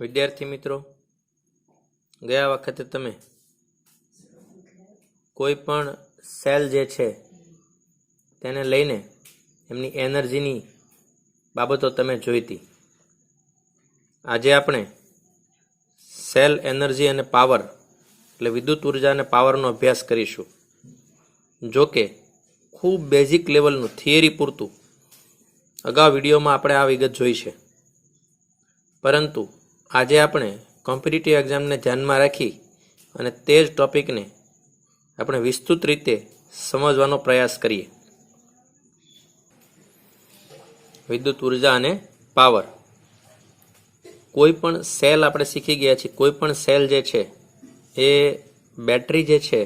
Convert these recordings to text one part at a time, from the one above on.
विद्यार्थी मित्रों, गया वखते तमे कोईपण सेल जे छे तेने लईने एमनी एनर्जीनी बाबतो तमे जोईती। आजे आपणे सेल एनर्जी अने पावर એટલે વિદ્યુત ઉર્જા અને પાવરનો અભ્યાસ કરીશું। જો કે ખૂબ બેઝિક લેવલનું થિયરી પૂરતું અગાઉ વિડીયોમાં આપણે આ વિગત જોઈ છે, પરંતુ આજે આપણે કોમ્પિટિટિવ એક્ઝામને ધ્યાનમાં રાખી અને તે જ ટોપિકને આપણે વિસ્તૃત રીતે સમજવાનો પ્રયાસ કરીએ। વિદ્યુત ઉર્જા અને પાવર, કોઈપણ સેલ આપણે શીખી ગયા છીએ। કોઈપણ સેલ જે છે એ બેટરી જે છે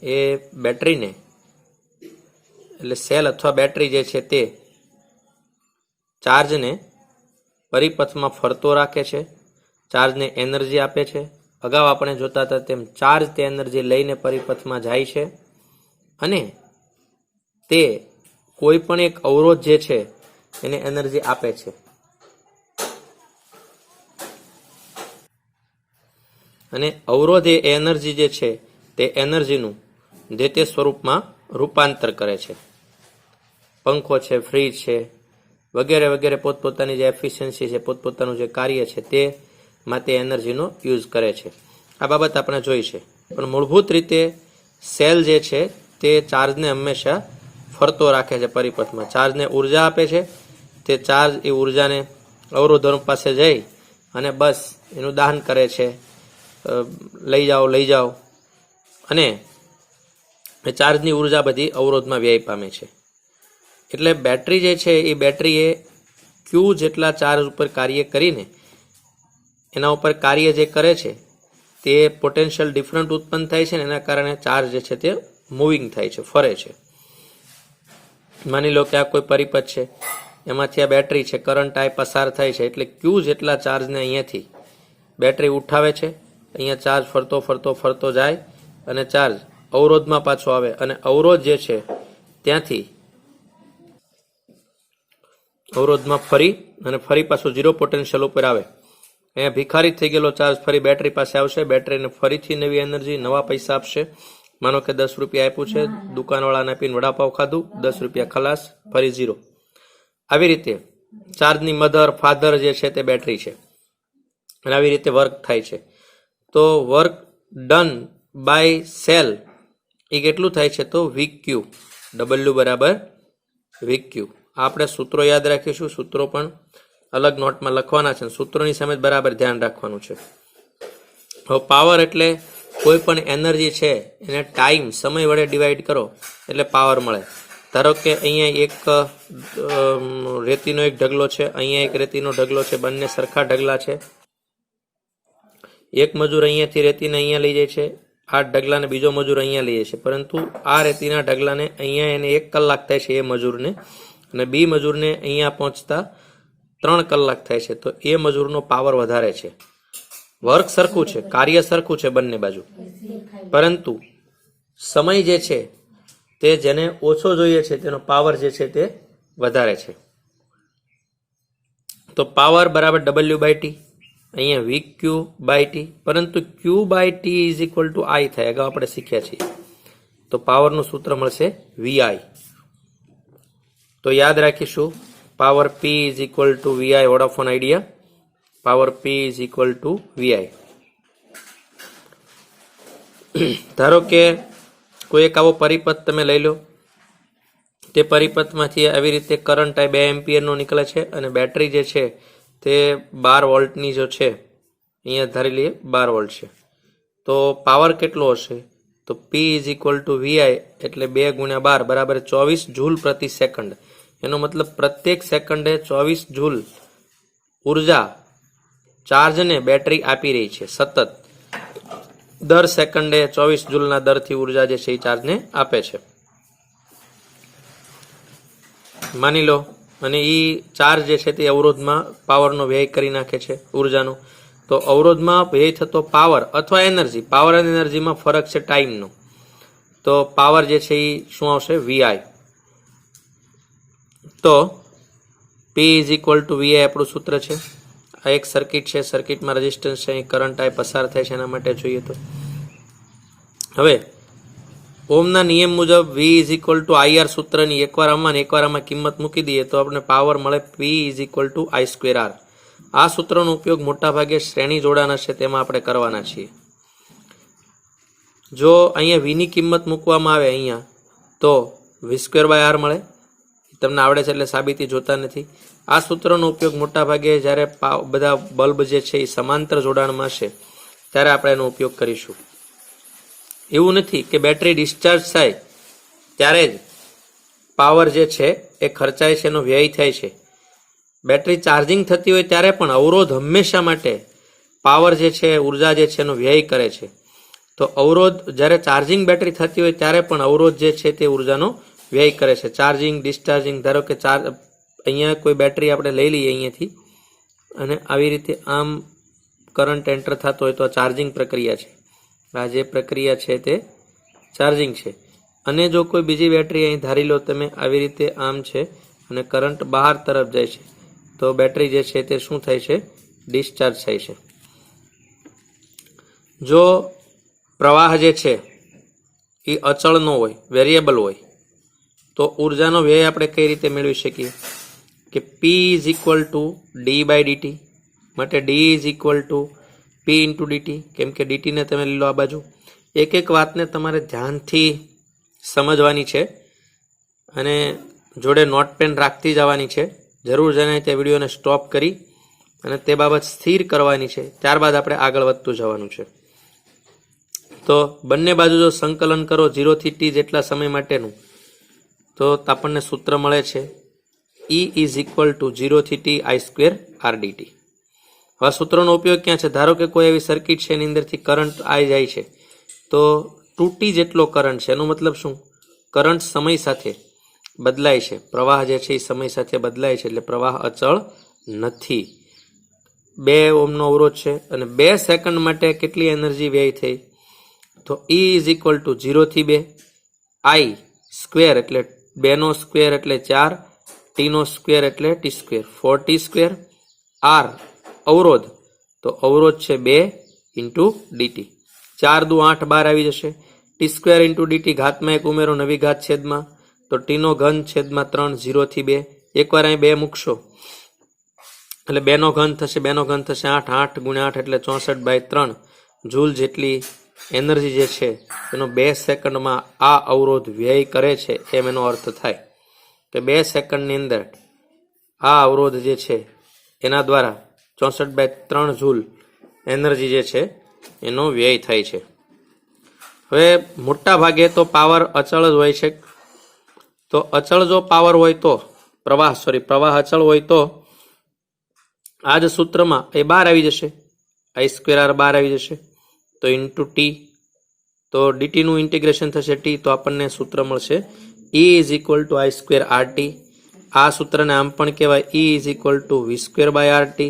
એ બેટરીને એટલે સેલ અથવા બેટરી જે છે તે ચાર્જને પરિપથમાં ફરતો રાખે છે, ચાર્જને એનર્જી આપે છે। અગાઉ આપણે જોતા હતા તેમ ચાર્જ તે એનર્જી લઈને પરિપથમાં જાય છે અને તે કોઈ પણ એક અવરોધ જે છે એને એનર્જી આપે છે। અને અવરોધ એ એનર્જી જે છે તે એનર્જીનું જે તે સ્વરૂપમાં રૂપાંતર કરે છે। પંખો છે, ફ્રીજ છે વગેરે વગેરે પોતપોતાની જે એફિશિયન્સી છે, પોતપોતાનું જે કાર્ય છે તે માટે એનર્જીનો યુઝ કરે છે। આ બાબત આપણે જોઈ છે, પણ મૂળભૂત રીતે સેલ જે છે તે ચાર્જને હંમેશા ફરતો રાખે છે પરિપથમાં। ચાર્જને ઉર્જા આપે છે, તે ચાર્જ એ ઉર્જાને અવરોધો પાસે જઈ અને બસ એનું દહન કરે છે, લઈ જાઓ અને એ ચાર્જની ઉર્જા બધી અવરોધમાં વ્યય પામે છે। એટલે બેટરી જે છે એ બેટરી એ ક્યુ જેટલા ચાર્જ ઉપર કાર્ય કરીને એના ઉપર કાર્ય જે કરે છે તે પોટેન્શિયલ ડિફરન્ટ ઉત્પન્ન થાય છે ને એના કારણે ચાર્જ જે છે તે મૂવિંગ થાય છે, ફરે છે। માની લો કે આ કોઈ પરિપથ છે, એમાંથી આ બેટરી છે, કરંટ આ પસાર થાય છે એટલે ક્યુ જેટલા ચાર્જને અહીંયાથી બેટરી ઉઠાવે છે, અહીંયા ચાર્જ ફરતો જાય અને ચાર્જ અવરોધમાં પાછો આવે અને અવરોધ જે છે ત્યાંથી અવરોધમાં ફરી પાછો ઝીરો પોટેન્શિયલ ઉપર આવે। અહીંયા ભિખારી થઈ ગયેલો ચાર્જ ફરી બેટરી પાસે આવશે, બેટરીને ફરીથી નવી એનર્જી, નવા પૈસા આપશે। માનો કે 10 રૂપિયા આપ્યું છે, દુકાનવાળાને આપીને વડાપાવ ખાધું, 10 રૂપિયા ખલાસ, ફરી ઝીરો। આવી રીતે ચાર્જની મધર ફાધર જે છે તે બેટરી છે અને આવી રીતે વર્ક થાય છે। તો વર્ક ડન બાય સેલ એ કેટલું થાય છે તો VQ, W બરાબર VQ। આપણે સૂત્રો યાદ રાખીશું, સૂત્રો પણ અલગ નોટમાં લખવાના છે, સૂત્રોની સામે બરાબર ધ્યાન રાખવાનું છે। હવે પાવર એટલે કોઈ પણ એનર્જી છે એને ટાઈમ, સમય વડે ડિવાઈડ કરો એટલે પાવર મળે। ધારો કે અહીંયા એક રેતીનો એક ઢગલો છે, અહીંયા એક રેતીનો ઢગલો છે, બંને સરખા ઢગલા છે। એક મજૂર અહીંયાથી રેતીને અહીંયા લઈ જાય છે, આ ઢગલાને બીજો મજૂર અહીંયા લઈ જાય છે, પરંતુ આ રેતીના ઢગલાને અહીંયા એને 1 કલાક થાય છે એ મજૂરને, અને બી મજૂરને અહીંયા પહોંચતા 3 કલાક થાય છે। તો એ મજૂરનો પાવર વધારે છે। વર્ક સરખું છે, કાર્ય સરખું છે બંને બાજુ, પરંતુ સમય જે છે તે જેને ઓછો જોઈએ છે તેનો પાવર જે છે તે વધારે છે। તો પાવર બરાબર W/T, અહીંયા VQ/T, પરંતુ Q/T is equal two I થાય, અગાઉ આપણે શીખ્યા છીએ। તો પાવરનું સૂત્ર મળશે VI। તો યાદ રાખીશું, power P is equal two VI, Vodafone idea, power P is equal two VI। ધારો કે કોઈ એક આવો પરિપથ તમે લઈ લો, તે પરિપથમાંથી આવી રીતે કરંટ 2 એમ્પિયરનો નીકળે છે અને બેટરી જે છે તે 12 વોલ્ટની જો છે, અહીંયા ધારી લઈએ 12 વોલ્ટ છે। તો પાવર કેટલો હશે તો P is equal two VI એટલે 2 × 12 બરાબર 24 જૂલ પ્રતિ સેકન્ડ। એનો મતલબ પ્રત્યેક સેકન્ડે 24 જૂલ ઉર્જા ચાર્જને બેટરી આપી રહી છે સતત। દર સેકન્ડે 24 જૂલના દરથી ઉર્જા જે છે એ ચાર્જને આપે છે। માની લો અને એ ચાર્જ જે છે તે અવરોધમાં પાવરનો વ્યય કરી નાખે છે ઉર્જાનો। તો અવરોધમાં વ્યય થતો પાવર અથવા એનર્જી, પાવર અને એનર્જીમાં ફરક છે ટાઈમનો, તો પાવર જે છે એ શું આવશે VI। તો P is equal two VI આપણું સૂત્ર છે। આ એક સર્કિટ છે, સર્કિટમાં રેઝિસ્ટન્સ છે, અહીં કરંટ આ પસાર થાય છે, એના માટે જોઈએ તો હવે ઓમના નિયમ મુજબ V is equal two IR સૂત્રની એકવાર આમાં કિંમત મૂકી દઈએ તો આપણે પાવર મળે P is equal two I²R. આ સૂત્રનો ઉપયોગ મોટા ભાગે શ્રેણી જોડાણ હશે તેમાં આપણે કરવાના છીએ. જો અહીંયા V ની કિંમત મૂકવામાં આવે અહીંયા તો V²/R મળે. તમને આવડે છે એટલે સાબિતી જોતા નથી. આ સૂત્રનો ઉપયોગ મોટા ભાગે જ્યારે બધા બલ્બ જે છે એ સમાંતર જોડાણમાં હશે ત્યારે આપણે એનો ઉપયોગ કરીશું. એવું નથી કે બેટરી ડિસ્ચાર્જ થાય ત્યારે જ પાવર જે છે એ ખર્ચાય છે, એનો વ્યય થાય છે. બેટરી ચાર્જિંગ થતી હોય ત્યારે પણ અવરોધ હંમેશા માટે પાવર જે છે, ઉર્જા જે છે એનો વ્યય કરે છે. તો અવરોધ જ્યારે ચાર્જિંગ બેટરી થતી હોય ત્યારે પણ અવરોધ જે છે તે ઉર્જાનો વ્યય કરે છે. ચાર્જિંગ ડિસ્ચાર્જિંગ, ધારો કે અહીંયા કોઈ બેટરી આપણે લઈ લઈએ અહીંયાથી અને આવી રીતે આમ કરંટ એન્ટર થતો હોય તો આ ચાર્જિંગ પ્રક્રિયા છે. આ જે પ્રક્રિયા છે તે ચાર્જિંગ છે. અને જો કોઈ બીજી બેટરી અહીં ધારી લો તમે આવી રીતે આમ છે અને કરંટ બહાર તરફ જાય છે તો બેટરી જે છે તે શું થાય છે? ડિસ્ચાર્જ થાય છે. જો પ્રવાહ જે છે એ અચળ ન હોય, વેરિયેબલ હોય, તો ઉર્જાનો વ્યય આપણે કઈ રીતે મેળવી શકીએ કે P is equal two d/dt. માટે D is equal to P into dt. કેમ કે dt ને તમે લઈ લો આ બાજુ. એક એક વાતને તમારે ધ્યાનથી સમજવાની છે અને જોડે નોટ પેન રાખતી જવાની છે. જરૂર જણાય તે વિડીયોને સ્ટોપ કરી અને તે બાબત સ્થિર કરવાની છે. ત્યારબાદ આપણે આગળ વધતું જવાનું છે. તો બંને બાજુ જો સંકલન કરો 0 થી t જેટલા સમય માટેનું તો આપણને સૂત્ર મળે છે E ઇઝ ઇક્વલ ટુ 0 થી t I²R dt. હવે સૂત્રનો ઉપયોગ ક્યાં છે? ધારો કે કોઈ એવી સર્કિટ છે એની અંદરથી કરંટ આવી જાય છે તો 2t જેટલો કરંટ છે. એનો મતલબ શું? કરંટ સમય સાથે બદલાય છે, પ્રવાહ જે છે એ સમય સાથે બદલાય છે, એટલે પ્રવાહ અચળ નથી. 2 ઓહ્મનો અવરોધ છે અને 2 સેકન્ડ માટે કેટલી એનર્જી વ્યય થઈ? તો E ઇઝ ઇક્વલ ટુ 0 થી 2 I² એટલે 2 નો સ્ક્વેર એટલે 4, t નો સ્ક્વેર એટલે t², 4t². R અવરોધ, તો અવરોધ છે 2 ઇન્ટુ dt. 4 દુ 8, 12 આવી જશે. t² ઇન્ટુ dt, ઘાતમાં 1 ઉમેરો, નવી ઘાત છેદમાં, તો t નો ઘન છેદમાં 3, 0 થી 2. એકવાર અહીં 2 મૂકશો એટલે 2 નો ઘન થશે, 2 નો ઘન થશે 8, 8 ગુણ્યા 8 એટલે 64/3 જૂલ જેટલી એનર્જી જે છે એનો 2 સેકન્ડમાં આ અવરોધ વ્યય કરે છે એમ એનો અર્થ થાય કે 2 સેકન્ડની અંદર આ અવરોધ જે છે એના દ્વારા 64/3 જૂલ એનર્જી જે છે એનો વ્યય થાય છે. હવે મોટા ભાગે તો પાવર અચળ જ હોય છે. તો અચળ જો પાવર હોય તો પ્રવાહ અચળ હોય તો આ જ સૂત્રમાં એ બહાર આવી જશે, I²R બહાર આવી જશે. તો ઇન્ટુ t, તો dt નું ઇન્ટિગ્રેશન થશે t, તો આપણને સૂત્ર મળશે E is equal two I²RT. આ સૂત્રને આમ પણ કહેવાય E is equal two V²/RT,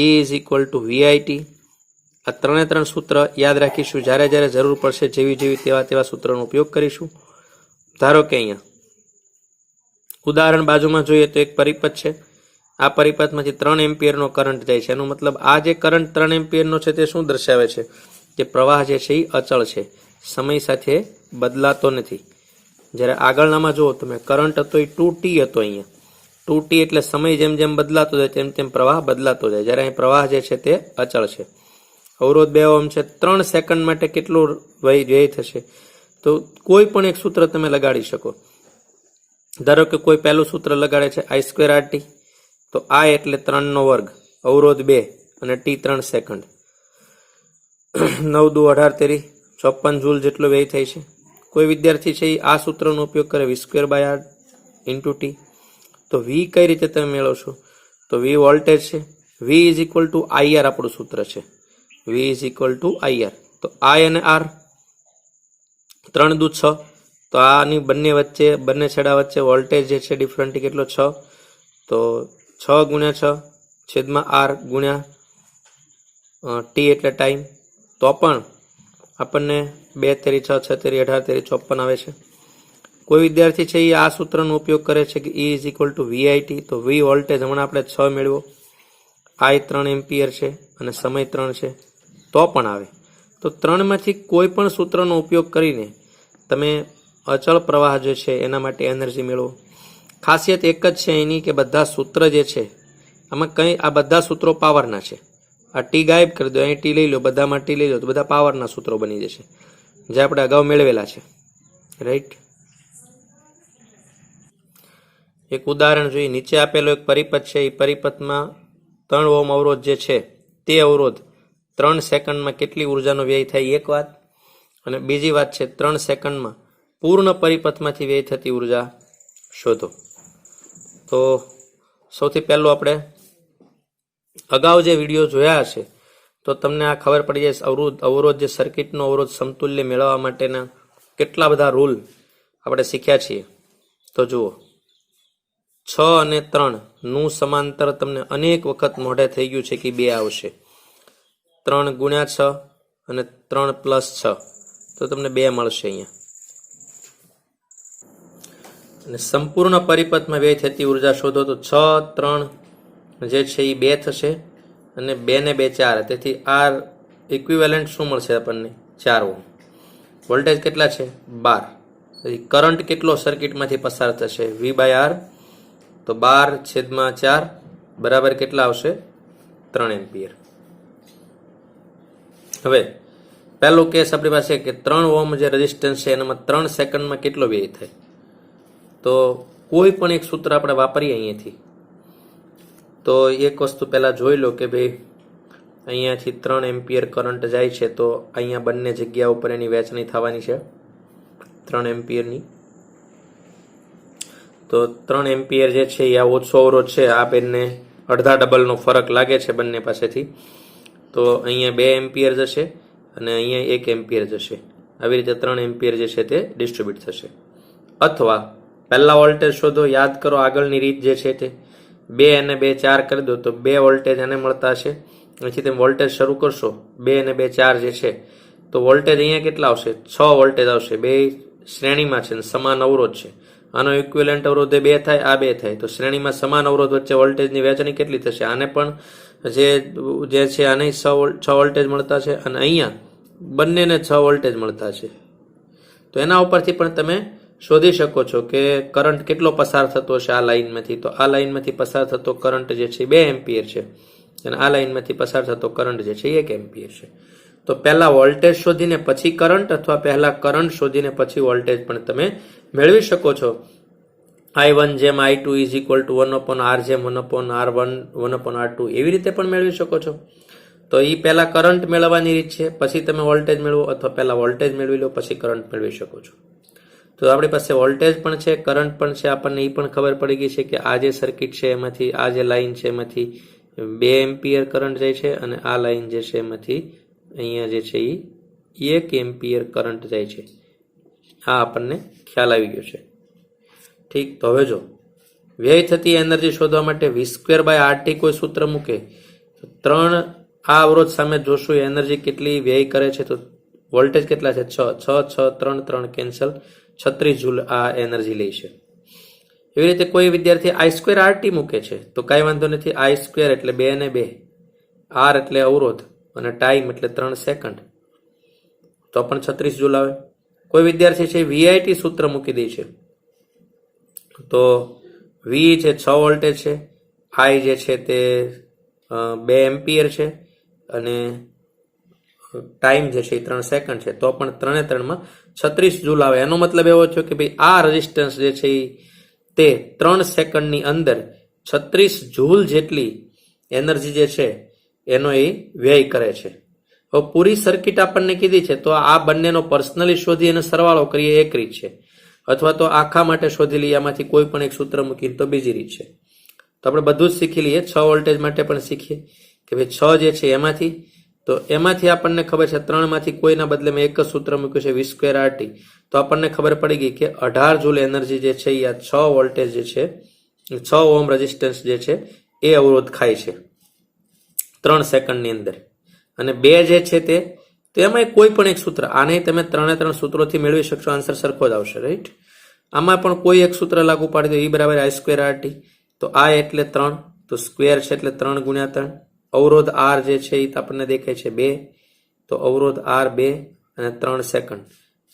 E is equal two VIT. આ ત્રણે સૂત્ર યાદ રાખીશું. જ્યારે જ્યારે જરૂર પડશે જેવી તેવા સૂત્રનો ઉપયોગ કરીશું. ધારો કે અહીંયા ઉદાહરણ બાજુમાં જોઈએ તો એક પરિપથ છે. આ પરિપથમાંથી 3 એમ્પિયરનો કરંટ જાય છે. એનો મતલબ આ જે કરંટ 3 એમ્પિયરનો છે તે શું દર્શાવે છે? કે પ્રવાહ જે છે એ અચળ છે, સમય સાથે બદલાતો નથી. જ્યારે આગળનામાં જુઓ તમે કરંટ હતો એ 2t હતો. અહીંયા 2t એટલે સમય જેમ જેમ બદલાતો જાય તેમ તેમ પ્રવાહ બદલાતો જાય. જ્યારે અહીં પ્રવાહ જે છે તે અચળ છે. અવરોધ 2 ઓહ્મ છે. 3 સેકન્ડ માટે કેટલો વ્યય થશે? તો કોઈ પણ એક સૂત્ર તમે લગાડી શકો. ધારો કે કોઈ પહેલું સૂત્ર લગાડે છે I²RT, તો I એટલે 3 નો વર્ગ, અવરોધ 2 અને t 3 સેકન્ડ, 9 દુ 18, 54 જૂલ જેટલો વ્યય થાય છે. કોઈ વિદ્યાર્થી છે એ આ સૂત્રનો ઉપયોગ કરે V²/R ઇન્ટુ t. તો V કઈ રીતે તમે મેળવશો? તો V વોલ્ટેજ છે. V is equal two IR આપણું સૂત્ર છે. V is equal two IR. તો I અને R 3 દુ 6, તો આની બંને છેડા વચ્ચે વોલ્ટેજ જે છે ડિફરન્ટ કેટલો? 6. તો 6 ગુણ્યા 6 છેદમાં R ગુણ્યા t એટલે ટાઈમ. તો પણ આપણને 2 તેરી 6, 6 તેરી 18, તેરી 54 આવે છે. કોઈ વિદ્યાર્થી છે એ આ સૂત્રનો ઉપયોગ કરે છે કે E is equal two VIT. તો V વોલ્ટેજ હમણાં આપણે 6 મેળવો. આઈ 3 એમ્પિયર છે અને સમય 3 છે તો પણ આવે. તો 3માંથી કોઈ પણ સૂત્રનો ઉપયોગ કરીને તમે અચળ પ્રવાહ જે છે એના માટે એનર્જી મેળવો. ખાસિયત એક જ છે એની કે બધા સૂત્ર જે છે આમાં કંઈ આ બધા સૂત્રો પાવરના છે. આ ટી ગાયબ કરી દો, અહીં ટી લઈ લો, બધામાં ટી લઈ લો તો બધા પાવરના સૂત્રો બની જશે જે આપણે અગાઉ મેળવેલા છે. રાઈટ. એક ઉદાહરણ જોઈએ. નીચે આપેલો એક પરિપથ છે. એ પરિપથમાં 3 ઓહ્મ અવરોધ જે છે તે અવરોધ 3 સેકન્ડમાં કેટલી ઉર્જાનો વ્યય થાય એક વાત, અને બીજી વાત છે 3 સેકન્ડમાં પૂર્ણ પરિપથમાંથી વ્યય થતી ઉર્જા શોધો. તો સૌથી પહેલું આપણે અગાઉ જે વિડીયો જોયા હશે તો તમને આ ખબર પડી જાય અવરોધ જે સર્કિટનો અવરોધ સમતુલ્ય મેળવવા માટેના કેટલા બધા રૂલ આપણે શીખ્યા છીએ. તો જુઓ, 6 અને 3 નું સમાંતર તમને અનેક વખત મોઢે થઈ ગયું છે કે 2 આવશે. 3 ગુણ્યા 6 અને 3 પ્લસ 6 તો તમને 2 મળશે અહીંયા. અને સંપૂર્ણ પરિપથમાં વ્યય થતી ઉર્જા શોધો તો 6 3 જે છે એ 2 થશે અને 2 ને 2 4. તેથી આર ઇક્વિવેલન્ટ શું મળશે આપણને? 4 ઓહ્મ. વોલ્ટેજ કેટલા છે? 12. તેથી કરંટ કેટલો સર્કિટમાંથી પસાર થશે? V/R. તો 12/4 બરાબર કેટલા આવશે? 3 એમ્પિયર. હવે પહેલો કેસ આપણી પાસે કે 3 ઓહ્મ જે રેઝિસ્ટન્સ છે એનામાં 3 સેકન્ડમાં કેટલો વ્યય થાય. તો કોઈ પણ એક સૂત્ર આપણે વાપરીએ અહીંયાથી. તો એક વસ્તુ પહેલાં જોઈ લો કે ભાઈ અહીંયાથી 3 એમ્પિયર કરંટ જાય છે તો અહીંયા બંને જગ્યા ઉપર એની વહેંચણી થવાની છે 3 એમ્પિયરની. તો 3 એમ્પિયર જે છે એ આ ઓછો અવરોધ છે, આ બેનને અડધા ડબલનો ફરક લાગે છે બંને પાસેથી. તો અહીંયા 2 એમ્પિયર જશે અને અહીંયા 1 એમ્પિયર જશે. આવી રીતે 3 એમ્પિયર જે છે તે ડિસ્ટ્રીબ્યુટ થશે. અથવા પહેલા વોલ્ટેજ શોધો. યાદ કરો આગળની રીત જે છે તે 2 અને 2 4 કરી દો તો 2 વોલ્ટેજ આને મળતા હશે. અહીંથી તમે વોલ્ટેજ શરૂ કરશો 2 અને 2 4 જે છે તો વોલ્ટેજ અહીંયા કેટલા આવશે? 6 વોલ્ટેજ આવશે. બે શ્રેણીમાં છે, સમાન અવરોધ છે. આનો ઇક્વિવેલન્ટ અવરોધ 2 થાય, આ 2 થાય. તો શ્રેણીમાં સમાન અવરોધ વચ્ચે વોલ્ટેજની વહેંચણી કેટલી થશે? આને પણ જે છે આને 6 વોલ્ટેજ મળતા છે અને અહીંયા બંનેને 6 વોલ્ટેજ મળતા છે. તો એના ઉપરથી પણ તમે શોધી શકો છો કે કરંટ કેટલો પસાર થતો હશે આ લાઇનમાંથી. તો આ લાઇનમાંથી પસાર થતો કરંટ જે છે 2 એમ્પિયર છે અને આ લાઇનમાંથી પસાર થતો કરંટ જે છે 1 એમ્પિયર છે. તો પહેલા વોલ્ટેજ શોધીને પછી કરંટ અથવા પહેલા કરંટ શોધીને પછી વોલ્ટેજ પણ તમે મેળવી શકો છો. I1 જેમ I2 is equal two 1/R જેમ 1/R1 1/R2 એવી રીતે પણ મેળવી શકો છો. તો એ પહેલા કરંટ મેળવવાની રીત છે, પછી તમે વોલ્ટેજ મેળવો, અથવા પહેલા વોલ્ટેજ મેળવી લો પછી કરંટ મેળવી શકો છો. તો આપણી પાસે વોલ્ટેજ પણ છે, કરંટ પણ છે. આપણને એ પણ ખબર પડી ગઈ છે કે આ જે સર્કિટ છે એમાંથી આ જે લાઈન છે એમાંથી 2 એમ્પિયર કરંટ જાય છે અને આ લાઈન જે છે એમાંથી અહીંયા જે છે એ 1 એમ્પિયર કરંટ જાય છે. આ આપણને ખ્યાલ આવી ગયો છે. ઠીક. તો હવે જો વ્યય થતી એનર્જી શોધવા માટે V²/RT કોઈ સૂત્ર મૂકે તો 3 આ અવરોધ સામે જોશું એનર્જી કેટલી વ્યય કરે છે. તો વોલ્ટેજ કેટલા છે? 6 6 3 3 કેન્સલ, 36 જૂલ આ એનર્જી લે છે. એવી રીતે કોઈ વિદ્યાર્થી I²RT મૂકે છે તો કાંઈ વાંધો નથી. I² એટલે 2 અને 2, R એટલે અવરોધ અને ટાઈમ એટલે 3 સેકન્ડ, તો પણ 36 જૂલ આવે. કોઈ વિદ્યાર્થી છે VIT સૂત્ર મૂકી દે છે તો V છે 6 વોલ્ટેજ છે, I જે છે તે 2 એમ્પિયર છે અને ટાઈમ જે છે એ 3 સેકન્ડ છે, તો પણ 3 36 જૂલ આવે. એનો મતલબ એવો થયો કે ભાઈ આ રેઝિસ્ટન્સ જે છે તે 3 સેકન્ડની અંદર 36 જૂલ જેટલી એનર્જી જે છે એનો એ વ્યય કરે છે. હવે પૂરી સર્કિટ આપણને કીધી છે તો આ બંનેનો પર્સનલી શોધી અને સરવાળો કરીએ એક રીત છે, અથવા તો આખા માટે શોધી લઈએ આમાંથી કોઈ પણ એક સૂત્ર મૂકીને તો બીજી રીત છે. તો આપણે બધું જ શીખી લઈએ. 6 વોલ્ટેજ માટે પણ શીખીએ કે ભાઈ 6 જે છે એમાંથી આપણને ખબર છે 3માંથી કોઈના બદલે મેં એક જ સૂત્ર મૂક્યું છે V²RT. તો આપણને ખબર પડી ગઈ કે 18 જૂલ એનર્જી જે છે એ આ 6 વોલ્ટેજ જે છે 6 ઓહ્મ રેઝિસ્ટન્સ જે છે એ અવરોધ ખાય છે 3 સેકન્ડની અંદર. અને 2 જે છે તો એમાં કોઈ પણ એક સૂત્ર, આને તમે 3 સૂત્રોથી મેળવી શકશો, આન્સર સરખો જ આવશે. રાઈટ. આમાં પણ કોઈ એક સૂત્ર લાગુ પાડી દો, E = I²RT. તો આ એટલે 3 તો સ્ક્વેર છે એટલે 3 ગુણ્યા 3. અવરોધ આર જે છે એ આપણને દેખાય છે 2, તો અવરોધ આર 2 અને 3 સેકન્ડ,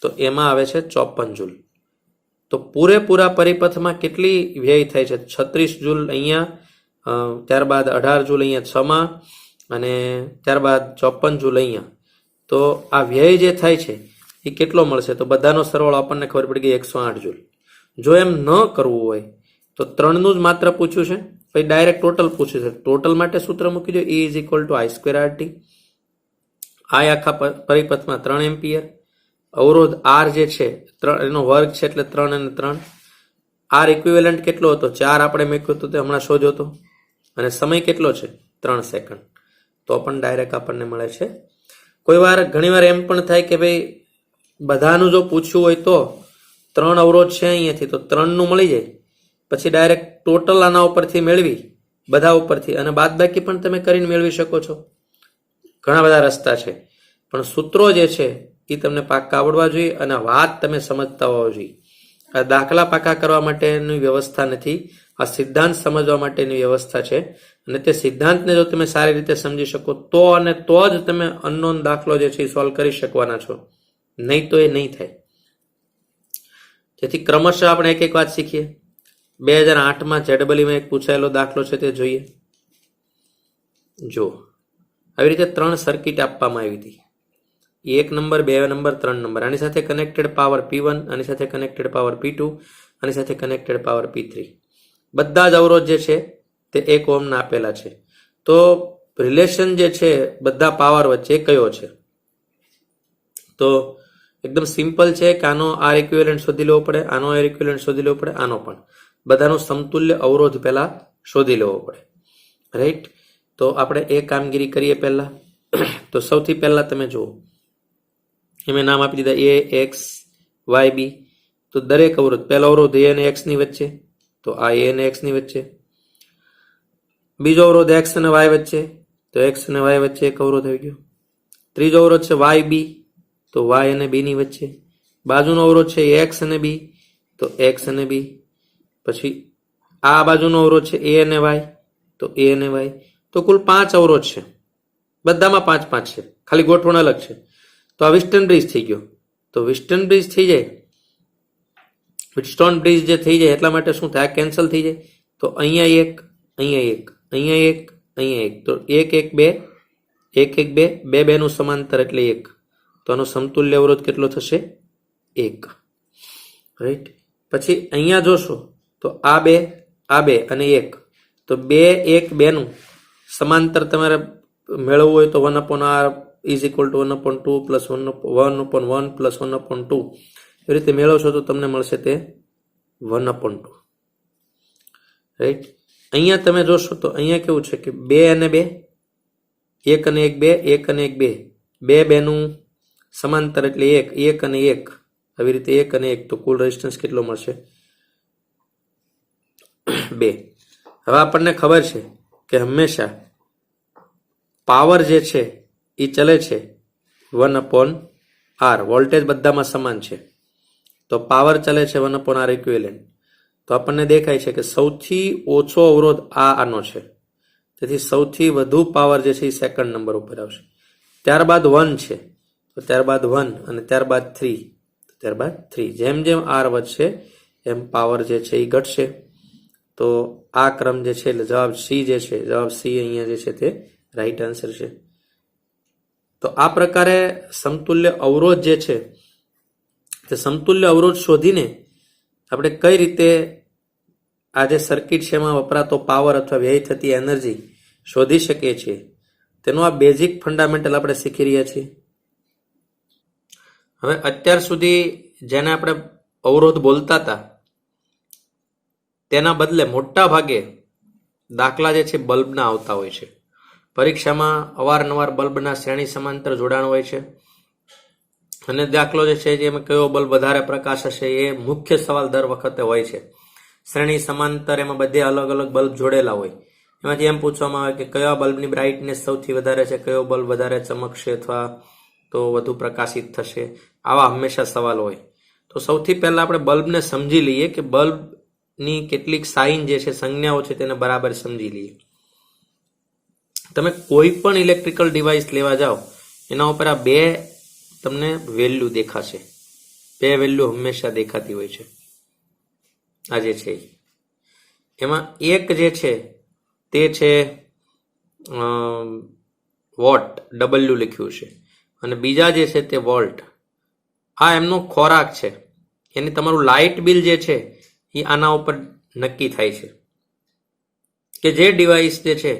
તો એમાં આવે છે 54 જૂલ. તો પૂરેપૂરા પરિપથમાં કેટલી વ્યય થાય છે? 36 જૂલ અહીંયા, ત્યારબાદ 18 જૂલ અહીંયા 6માં, અને ત્યારબાદ 54 જૂલ અહીંયા. તો આ વ્યય જે થાય છે એ કેટલો મળશે? તો બધાનો સરવાળો આપણને ખબર પડી ગઈ 108 જૂલ. જો એમ ન કરવું હોય તો 3નું જ માત્ર પૂછ્યું છે, પછી ડાયરેક્ટ ટોટલ પૂછ્યું છે. ટોટલ માટે સૂત્ર મૂકી દો, E = I²RT. આ આખા પરિપથમાં 3 એમ્પિયર. અવરોધ આર જે છે એનો વર્ગ છે એટલે 3 અને 3. આર ઇક્વિવેલન્ટ કેટલો હતો? 4 આપણે મેક્યો હતો તે હમણાં શોધ્યો હતો, અને સમય કેટલો છે? 3 સેકન્ડ. તો પણ ડાયરેક્ટ આપણને મળે છે. ઘણીવાર એમ પણ થાય કે ભાઈ બધાનું જો પૂછ્યું હોય તો 3 અવરોધ છે અહીંયાથી, તો 3નું મળી જાય, પછી ડાયરેક્ટ ટોટલ આના ઉપરથી મેળવી, બધા ઉપરથી, અને બાદબાકી પણ તમે કરીને મેળવી શકો છો. ઘણા બધા રસ્તા છે, પણ સૂત્રો જે છે એ તમને પાક્કા આવડવા જોઈએ અને વાત તમે સમજતા હોવા જોઈએ. આ દાખલા પાકા કરવા માટેની વ્યવસ્થા નથી, આ સિદ્ધાંત સમજવા માટેની વ્યવસ્થા છે. અને તે સિદ્ધાંતને જો તમે સારી રીતે સમજી શકો તો અને તો જ તમે અનનોન દાખલો જે છે એ સોલ્વ કરી શકવાના છો, નહીં તો એ નહીં થાય. જેથી ક્રમશઃ આપણે એક એક વાત શીખીએ. 2008માં ZEEમાં એક પૂછાયેલો દાખલો છે તે જોઈએ. જો આવી રીતે 3 સર્કિટ આપવામાં આવી હતી, 1 નંબર, 2 નંબર, 3 નંબર. આની સાથે કનેક્ટેડ પાવર P1, આની સાથે કનેક્ટેડ પાવર P2, આની સાથે કનેક્ટેડ પાવર P3. બધા જ અવરોધ જે છે તે 1 ઓહ્મના આપેલા છે. તો રિલેશન જે છે બધા પાવર વચ્ચે કયો છે? તો એકદમ સિમ્પલ છે કે આનો આર ઇક્વિવેલન્ટ શોધી લેવો પડે, આનો આર ઇક્વિવેલન્ટ શોધી લેવો પડે, આનો પણ. બધાનો સમતુલ્ય અવરોધ પહેલા શોધી લેવો પડે, રાઈટ? તો આપણે એ કામગીરી કરીએ પહેલા. તો સૌથી પહેલા તમે જુઓ, મેં નામ આપી દીધા A, X, Y, B. તો દરેક અવરોધ, પહેલો અવરોધ A અને X ની વચ્ચે, તો આ A અને X ની વચ્ચે. બીજો અવરોધ X અને Y વચ્ચે, તો X અને Y વચ્ચે એક અવરોધ આવી ગયો. ત્રીજો અવરોધ છે Y, B, તો Y અને B ની વચ્ચે. બાજુનો અવરોધ છે X અને B, તો X અને B. પછી આ બાજુનો અવરોધ છે A અને Y, તો A અને Y. તો કુલ 5 અવરોધ છે, બધામાં 5-5 છે, ખાલી ગોઠવણ અલગ છે. તો આ વિસ્ટન બ્રિજ થઈ ગયો. તો વિસ્ટન બ્રિજ થઈ જાય, વિટસ્ટોન બ્રિજ જે થઈ જાય એટલા માટે શું થાય? કેન્સલ થઈ જાય. તો અહીંયા 1, અહીંયા 1, અહીંયા 1, અહીંયા 1. તો 1 1 2, 1 1 2, 2 2 નું સમાંતર એટલે 1. તો આનો સમતુલ્ય અવરોધ કેટલો થશે? 1, રાઈટ? પછી અહીંયા જોશો તો આ 2 અને 1. તો 2 1 2 નું સમાંતર તમારે મેળવવું હોય તો 1/r = 1/2 પ્લસ 1/1 પ્લસ 1/2 એવી રીતે મેળવશો તો તમને મળશે તે 1/2, રાઈટ? અહીંયા તમે જોશો તો અહીંયા કેવું છે કે 2 અને 2, 1 અને 1 2, 1 અને 1 2, 2 2 નું સમાંતર એટલે 1 1 અને 1, આવી રીતે 1 અને 1. તો કુલ રેઝિસ્ટન્સ કેટલો મળશે? 2. હવે આપણને ખબર છે કે હંમેશા પાવર જે છે એ ચલે છે 1/r. વોલ્ટેજ બધામાં સમાન છે, તો પાવર ચલે છે 1/r ઇક્વિવેલન્ટ. તો આપણને દેખાય છે કે સૌથી ઓછો અવરોધ આનો છે, તેથી સૌથી વધુ પાવર જે છે એ સેકન્ડ નંબર ઉપર આવશે. ત્યારબાદ 1 છે, તો ત્યારબાદ 1, અને ત્યારબાદ 3, ત્યારબાદ 3. જેમ જેમ R વધશે એમ પાવર જે છે એ ઘટશે. તો આ ક્રમ જે છે એટલે જવાબ C જે છે, જવાબ C અહીંયા જે છે તે રાઈટ આન્સર છે. તો આ પ્રકારે સમતુલ્ય અવરોધ જે છે તે સમતુલ્ય અવરોધ શોધીને આપણે કઈ રીતે આ જે સર્કિટ છે એમાં વપરાતો પાવર અથવા વ્યય થતી એનર્જી શોધી શકીએ છીએ, તેનો આ બેઝિક ફંડામેન્ટલ આપણે શીખી રહ્યા છીએ. હવે અત્યાર સુધી જેને આપણે અવરોધ બોલતા હતા તેના બદલે મોટા ભાગે દાખલા જે છે બલ્બના આવતા હોય છે. પરીક્ષામાં અવારનવાર બલ્બના શ્રેણી સમાંતર જોડાણ હોય છે, અને દાખલો જે છે જેમાં કયો બલ્બ વધારે પ્રકાશ હશે એ મુખ્ય સવાલ દર વખતે હોય છે. શ્રેણી સમાંતર એમાં બધે અલગ અલગ બલ્બ જોડેલા હોય, એમાંથી એમ પૂછવામાં આવે કે કયા બલ્બની બ્રાઇટનેસ સૌથી વધારે છે, કયો બલ્બ વધારે ચમકશે અથવા તો વધુ પ્રકાશિત થશે, આવા હંમેશા સવાલ હોય. તો સૌથી પહેલા આપણે બલ્બને સમજી લઈએ કે બલ્બ ની કેટલીક સાઇન જે છે, સંજ્ઞાઓ છે, તેને બરાબર સમજી લઈએ. તમે કોઈ પણ ઇલેક્ટ્રિકલ ડિવાઇસ લેવા જાઓ, એના ઉપર આ બે તમને વેલ્યુ દેખાશે. બે વેલ્યુ હંમેશા દેખાતી હોય છે. આ જે છે એમાં એક જે છે તે છે વોટ, ડબલ્યુ લખ્યું છે, અને બીજા જે છે તે વોલ્ટ. આ એમનો ખોરાક છે. એની તમારું લાઇટ બિલ જે છે એ આના ઉપર નક્કી થાય છે કે જે ડિવાઇસ જે છે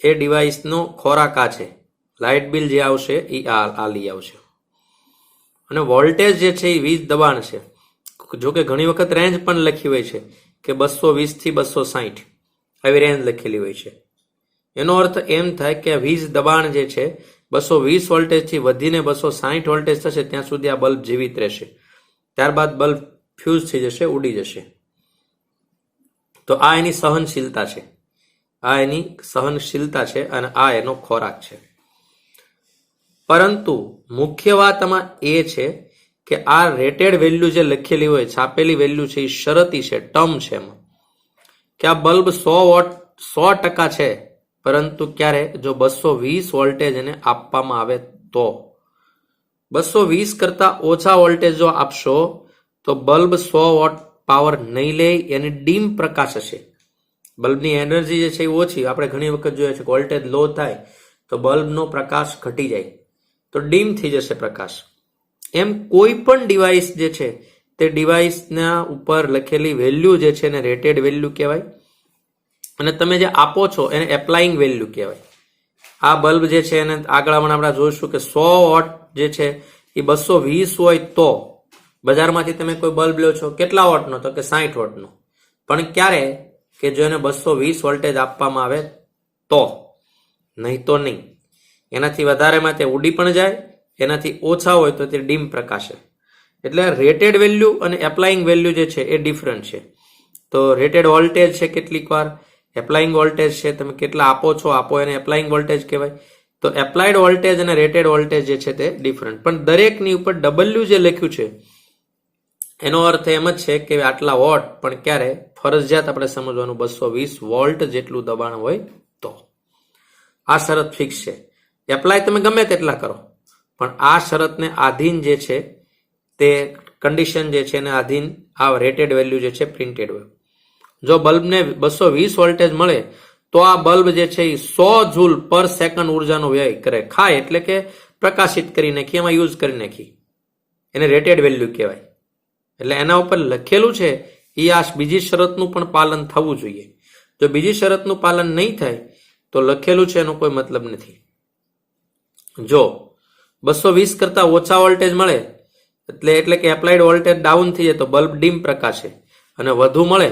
એ ડિવાઇસનો ખોરાક આ છે. લાઇટ બિલ જે આવશે એ આ લઈ આવશે. અને વોલ્ટેજ જે છે એ વીજ દબાણ છે. જો કે ઘણી વખત રેન્જ પણ લખી હોય છે કે 220 થી 260 આવી રેન્જ લખેલી હોય છે. એનો અર્થ એમ થાય કે વીજ દબાણ જે છે 220 વોલ્ટેજથી વધીને 260 વોલ્ટેજ થશે ત્યાં સુધી આ બલ્બ જીવિત રહેશે. ત્યારબાદ બલ્બ ફ્યુઝ થઈ જશે, ઉડી જશે. તો આ એની સહનશીલતા છે. આ એની સહનશીલતા છે અને આ એનો ખોરાક છે. પરંતુ મુખ્ય વાત આમાં એ છે કે આ રેટેડ વેલ્યુ જે લખેલી હોય, છાપેલી વેલ્યુ છે, એ શરતી છે, ટર્મ છે એમાં કે આ બલ્બ 100% છે, પરંતુ ક્યારે? જો 220 વોલ્ટેજ એને આપવામાં આવે તો. 220 કરતા ઓછા વોલ્ટેજ જો આપશો તો બલ્બ 100 વોટ પાવર નહીં લે, એની ડીમ પ્રકાશ હશે. બલ્બની એનર્જી જે છે એ ઓછી. આપણે ઘણી વખત જોઈએ છે કે વોલ્ટેજ લો થાય તો બલ્બનો પ્રકાશ ઘટી જાય, તો ડીમ થઈ જશે પ્રકાશ. એમ કોઈ પણ ડિવાઇસ જે છે તે ડિવાઇસના ઉપર લખેલી વેલ્યુ જે છે એને રેટેડ વેલ્યુ કહેવાય, અને તમે જે આપો છો એને એપ્લાઇંગ વેલ્યુ કહેવાય. આ બલ્બ જે છે એને આગળ આપણે જોઈશું કે 100 વોટ જે છે એ 220 હોય તો બજારમાંથી તમે કોઈ બલ્બ લો છો, કેટલા વોટનો? તો કે 60 વોટનો. પણ ક્યારે? કે જો એને 220 વોલ્ટેજ આપવામાં આવે તો, નહીં તો નહીં. એનાથી વધારેમાં તે ઉડી પણ જાય, એનાથી ઓછા હોય તો તે ડીમ પ્રકાશે. એટલે રેટેડ વેલ્યુ અને એપ્લાઇંગ વેલ્યુ જે છે એ ડિફરન્ટ છે. તો રેટેડ વોલ્ટેજ છે કેટલીક વાર, એપ્લાઇંગ વોલ્ટેજ છે, તમે કેટલા આપો એને એપ્લાઇંગ વોલ્ટેજ કહેવાય. તો એપ્લાઇડ વોલ્ટેજ અને રેટેડ વોલ્ટેજ જે છે તે ડિફરન્ટ. પણ દરેકની ઉપર ડબલ્યુ જે લખ્યું છે એનો અર્થ એમ જ છે કે આટલા વોટ, પણ ક્યારે? ફરજિયાત આપણે સમજવાનું 220 વોલ્ટ જેટલું દબાણ હોય તો. આ શરત ફિક્સ છે. એપ્લાય તમે ગમે તેટલા કરો, પણ આ શરતને આધીન જે છે તે કન્ડિશન જે છે એને આધીન આ રેટેડ વેલ્યુ જે છે પ્રિન્ટેડ હોય. જો બલ્બને 220 વોલ્ટેજ મળે તો આ બલ્બ જે છે એ 100 જૂલ પર સેકન્ડ ઉર્જાનો વ્યય કરે. ખાય એટલે કે પ્રકાશિત કરી નાખી, એમાં યુઝ કરી નાખી. એને રેટેડ વેલ્યુ કહેવાય. એટલે એના ઉપર લખેલું છે એ આ બીજી શરતનું પણ પાલન થવું જોઈએ. જો બીજી શરતનું પાલન નહીં થાય તો લખેલું છે એનો કોઈ મતલબ નથી. જો 220 કરતા ઓછા વોલ્ટેજ મળે એટલે કે એપ્લાઇડ વોલ્ટેજ ડાઉન થઈ જાય તો બલ્બ ડીમ પ્રકાશે, અને વધુ મળે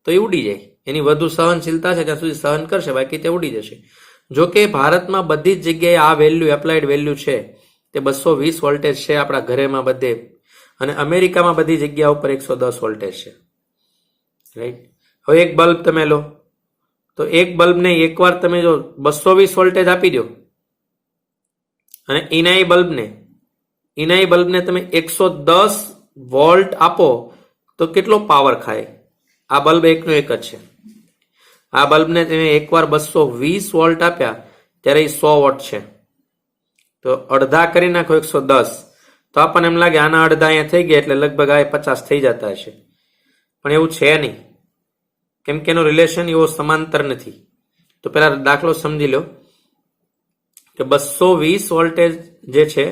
તો એ ઉડી જાય. એની વધુ સહનશીલતા છે ત્યાં સુધી સહન કરશે, બાકી તે ઉડી જશે. જો કે ભારતમાં બધી જ જગ્યાએ આ વેલ્યુ એપ્લાઇડ વેલ્યુ છે તે 220 વોલ્ટેજ છે આપણા ઘરેમાં બધે, અને અમેરિકામાં બધી જગ્યા ઉપર 110 વોલ્ટેજ છે. રાઈટ. હવે એક બલ્બ તમે લો તો એક બલ્બને એકવાર તમે જો 220 વોલ્ટેજ આપી દો અને ઇનાઈ બલ્બને તમે 110 વોલ્ટ આપો તો કેટલો પાવર ખાય? આ બલ્બ એકનો એક જ છે. આ બલ્બને તમે એકવાર 220 વોલ્ટ આપ્યા ત્યારે એ 100 વોટ છે. તો અડધા કરી નાખો 110, તો આપણને એમ લાગે આના અડધા અહીંયા થઈ ગયા એટલે લગભગ આ 50 થઈ જતા હશે. પણ એવું છે નહીં, કેમ કે એનો રિલેશન એવો સમાંતર નથી. તો પેલા દાખલો સમજી લો કે 220 વોલ્ટેજ જે છે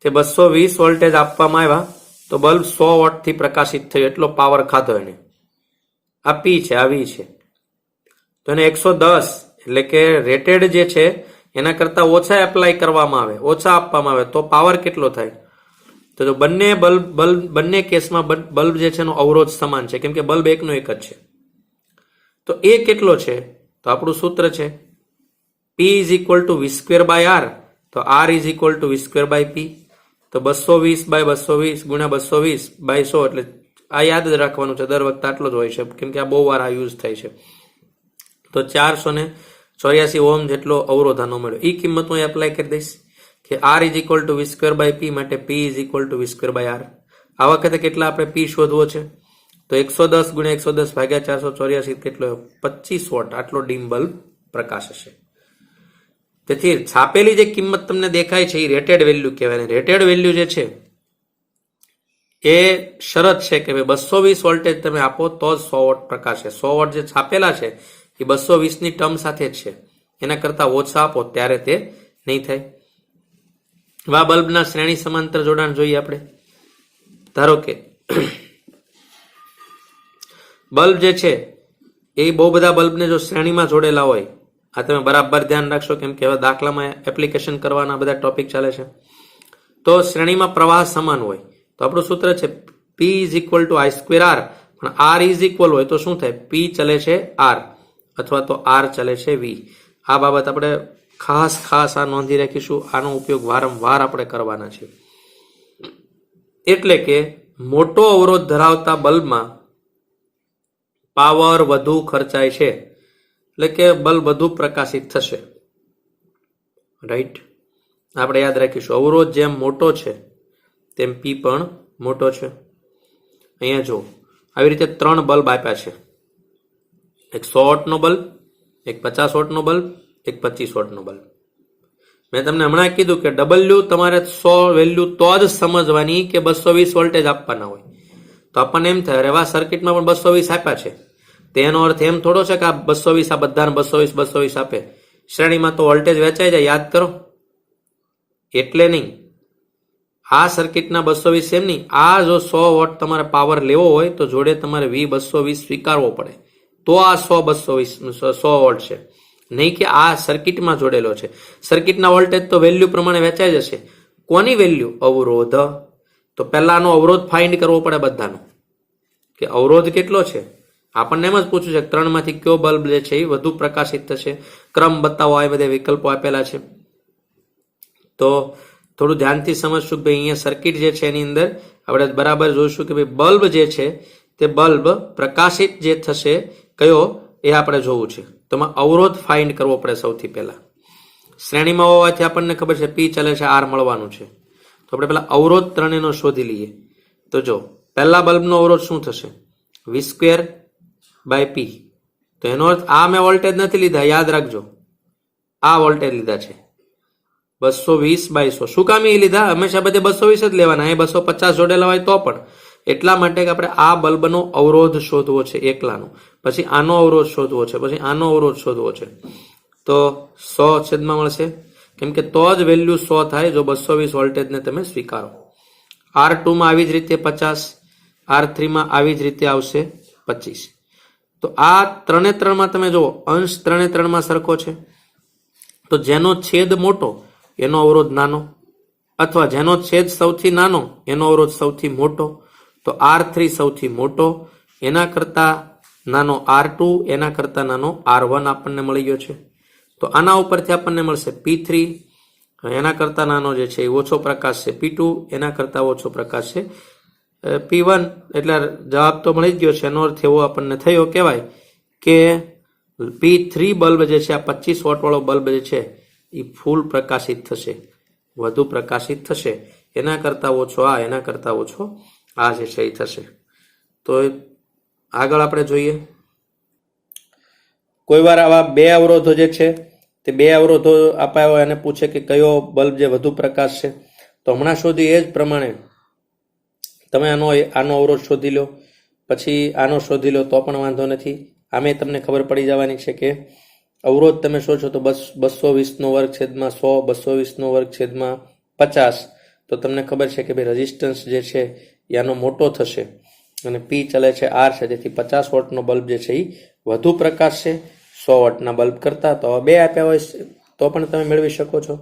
તે 220 વોલ્ટેજ આપવામાં આવ્યા તો બલ્બ 100 વોટથી પ્રકાશિત થયો, એટલો પાવર ખાધો એને. આ પી છે, આ વી છે. તો એને 110 એટલે કે રેટેડ જે છે એના કરતા ઓછા એપ્લાય કરવામાં આવે, ઓછા આપવામાં આવે તો પાવર કેટલો થાય? તો બંને કેસમાં બલ્બ જે છે એનો અવરોધ સમાન છે, કેમ કે બલ્બ એકનો એક જ છે. તો એ કેટલો છે? તો આપણું સૂત્ર છે P is equal two V²/R. તો R is equal two V²/P. તો 220/220 ગુણ્યા 220/100, એટલે આ યાદ જ રાખવાનું છે. દર વખતે આટલો જ હોય છે, કેમ કે આ બહુ વાર આ યુઝ થાય છે. તો 484 ઓહમ જેટલો અવરોધ આનો મળ્યો. એ કિંમત હું એપ્લાય કરી દઈશ કે R is equal two V²/P માટે P is equal two V²/R. આ વખતે કેટલા આપણે P શોધવો છે? તો 110 ગુણ્યા 110 ભાગ્યા 484 કેટલો 25 વોટ આટલો ડીમ બલ્બ પ્રકાશ હશે. તેથી છાપેલી જે કિંમત તમને દેખાય છે એ રેટેડ વેલ્યુ કહેવાય. રેટેડ વેલ્યુ જે છે એ શરત છે કે 220 વોલ્ટેજ તમે આપો તો જ 100 વોટ પ્રકાશે. 100 વોટ જે છાપેલા છે એ 220 ની ટર્મ સાથે જ છે. એના કરતા ઓછા આપો ત્યારે તે નહીં થાય. આ બલ્બના શ્રેણી સમાંતર જોડાણ જોઈએ આપણે. ધારો કે બલ્બ જે છે એ બહુ બધા બલ્બને જો શ્રેણીમાં જોડેલા હોય, આ તમે બરાબર ધ્યાન રાખશો કેમ કે હવે દાખલામાં એપ્લિકેશન કરવાના બધા ટોપિક ચાલે છે. તો શ્રેણીમાં પ્રવાહ સમાન હોય તો આપણું સૂત્ર છે P is equal two I square R, પણ R ઇઝ ઇક્વલ હોય તો શું થાય? P ચલે છે R અથવા તો R ચલે છે V. આ બાબત આપણે ખાસ આ નોંધી રાખીશું. આનો ઉપયોગ વારંવાર આપણે કરવાના છે. એટલે કે મોટો અવરોધ ધરાવતા બલ્બમાં પાવર વધુ ખર્ચાય છે, એટલે કે બલ્બ વધુ પ્રકાશિત થશે. રાઈટ, આપણે યાદ રાખીશું અવરોધ જેમ મોટો છે તેમ P પણ મોટો છે. અહીંયા જો આવી રીતે 3 બલ્બ આપ્યા છે. એક 100 વોટનો બલ્બ, એક 50 વોટનો બલ્બ, એક 25 વોટનો બલ્બ. મેં તમને હમણાં કીધું કે W તમારે 100 વેલ્યુ તો જ સમજવાની કે 220 વોલ્ટેજ આપવાના હોય. તો આપણને એમ થાય અરે સર્કિટમાં પણ 220 આપ્યા છે, તેનો અર્થ એમ થોડો છે કે આ 220 આ બધાને 220 આપે. શ્રેણીમાં તો વોલ્ટેજ વેચાઈ જાય, યાદ કરો. એટલે નહીં, આ સર્કિટના 220 એમ નહીં. આ જો 100 વોટ તમારે પાવર લેવો હોય તો જોડે તમારે V220 સ્વીકારવો પડે તો આ 100 વોલ્ટ છે. નહીં કે આ સર્કિટમાં જોડેલો છે. સર્કિટના વોલ્ટેજ તો વેલ્યુ પ્રમાણે વેચાઈ જશે. કોની વેલ્યુ? અવરોધ. તો પહેલા આનો અવરોધ ફાઇન્ડ કરવો પડે બધાનો, કે અવરોધ કેટલો છે. આપણને એમ જ પૂછ્યું છે 3 માંથી કયો બલ્બ જે છે એ વધુ પ્રકાશિત થશે. ક્રમ બતાવો, આ બધા વિકલ્પો આપેલા છે. તો થોડું ધ્યાનથી સમજશું કે ભાઈ અહીંયા સર્કિટ જે છે એની અંદર આપણે બરાબર જોઈશું કે ભાઈ બલ્બ જે છે તે બલ્બ પ્રકાશિત જે થશે કયો એ આપણે જોવું છે. તો અવરોધ ફાઇન્ડ કરવો પડે સૌથી પહેલા. શ્રેણીમાં હોવાથી આપણને ખબર છે P ચલે છે R મળવાનું છે. તો આપણે પહેલા અવરોધ ત્રણેયનો શોધી લઈએ. તો જો પહેલા બલ્બનો અવરોધ શું થશે? V² by P. તો એનો અર્થ આ મેં વોલ્ટેજ નથી લીધા, યાદ રાખજો. આ વોલ્ટેજ લીધા છે 220 બાય 100. શું કામ એ લીધા? હંમેશા બધે 220 જ લેવાના. એ 250 જોડેલા હોય તો પણ એટલા માટે કે આપણે આ બલ્બનો અવરોધ શોધવો છે એકલાનો, પછી આનો અવરોધ શોધવો છે, પછી આનો અવરોધ શોધવો છે. તો 100 છેદમાં મળશે, કેમ કે તો જ વેલ્યુ 100 થાય જો 220 વોલ્ટેજને તમે સ્વીકારો. R2 માં આવી જ રીતે 50, R3 માં આવી જ રીતે આવશે 25. તો આ 3 માં તમે જુઓ અંશ 3 માં સરખો છે. તો જેનો છેદ મોટો એનો અવરોધ નાનો, અથવા જેનો છેદ સૌથી નાનો એનો અવરોધ સૌથી મોટો. તો R3 સૌથી મોટો, એના કરતા નાનો R2, એના કરતા નાનો R1 આપણને મળી ગયો છે. તો આના ઉપરથી આપણને મળશે P3, એના કરતા નાનો જે છે એ ઓછો પ્રકાશ છે P2, એના કરતા ઓછો પ્રકાશ છે P1. એટલે જવાબ તો મળી જ ગયો છે. એનો અર્થ એવો આપણને થયો કહેવાય કે P3 બલ્બ જે છે આ 25 વોટ વાળો બલ્બ જે છે એ ફૂલ પ્રકાશિત થશે, વધુ પ્રકાશિત થશે. એના કરતા ઓછો આ, એના કરતા ઓછો આ જે છે એ થશે. તો આગળ આપણે જોઈએ. કોઈ વાર આવા 2 અવરોધો જે છે તે 2 અવરોધો આપ્યા હોય અને પૂછે કે કયો બલ્બ જે વધુ પ્રકાશ છે, તો હમણાં શોધી એ જ પ્રમાણે તમે આનો અવરોધ શોધી લો, પછી આનો શોધી લો તો પણ વાંધો નથી. આમે તમને ખબર પડી જવાની છે કે અવરોધ તમે શોધો તો 220 વર્ગ છેદમાં 100, 220 વર્ગ છેદમાં 50. તો તમને ખબર છે કે ભાઈ રેઝિસ્ટન્સ જે છે એનો મોટો થશે અને P ચલે છે R છે, જેથી 50 વોટનો બલ્બ જે છે એ વધુ પ્રકાશ છે 100 વોટના બલ્બ કરતા. તો 2 આપ્યા હોય તો પણ તમે મેળવી શકો છો.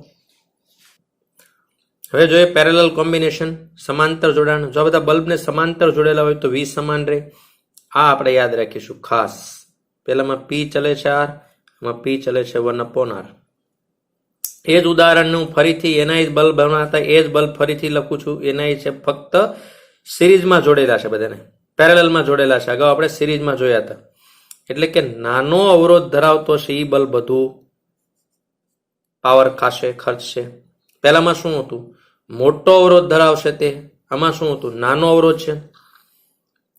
હવે જોઈએ પેરેલલ કોમ્બિનેશન, સમાંતર જોડાણ. જો બધા બલ્બને સમાંતર જોડેલા હોય તો V સમાન રહે. આ આપણે યાદ રાખીશું ખાસ. પહેલામાં P ચલે છે R, એમાં P ચલે છે 1/R. એ જ ઉદાહરણને હું ફરીથી એના જ બલ્બ બનાવતા એ જ બલ્બ ફરીથી લખું છું. એના છે ફક્ત સિરીઝમાં જોડેલા છે, બધાને પેરેલલમાં જોડેલા છે. અગાઉ આપણે સિરીઝમાં જોયા હતા. એટલે કે નાનો અવરોધ ધરાવતો છે એ બલ્બ વધુ પાવર ખર્ચશે. પહેલામાં શું હતું? મોટો અવરોધ ધરાવશે તે. આમાં શું હતું? નાનો અવરોધ છે.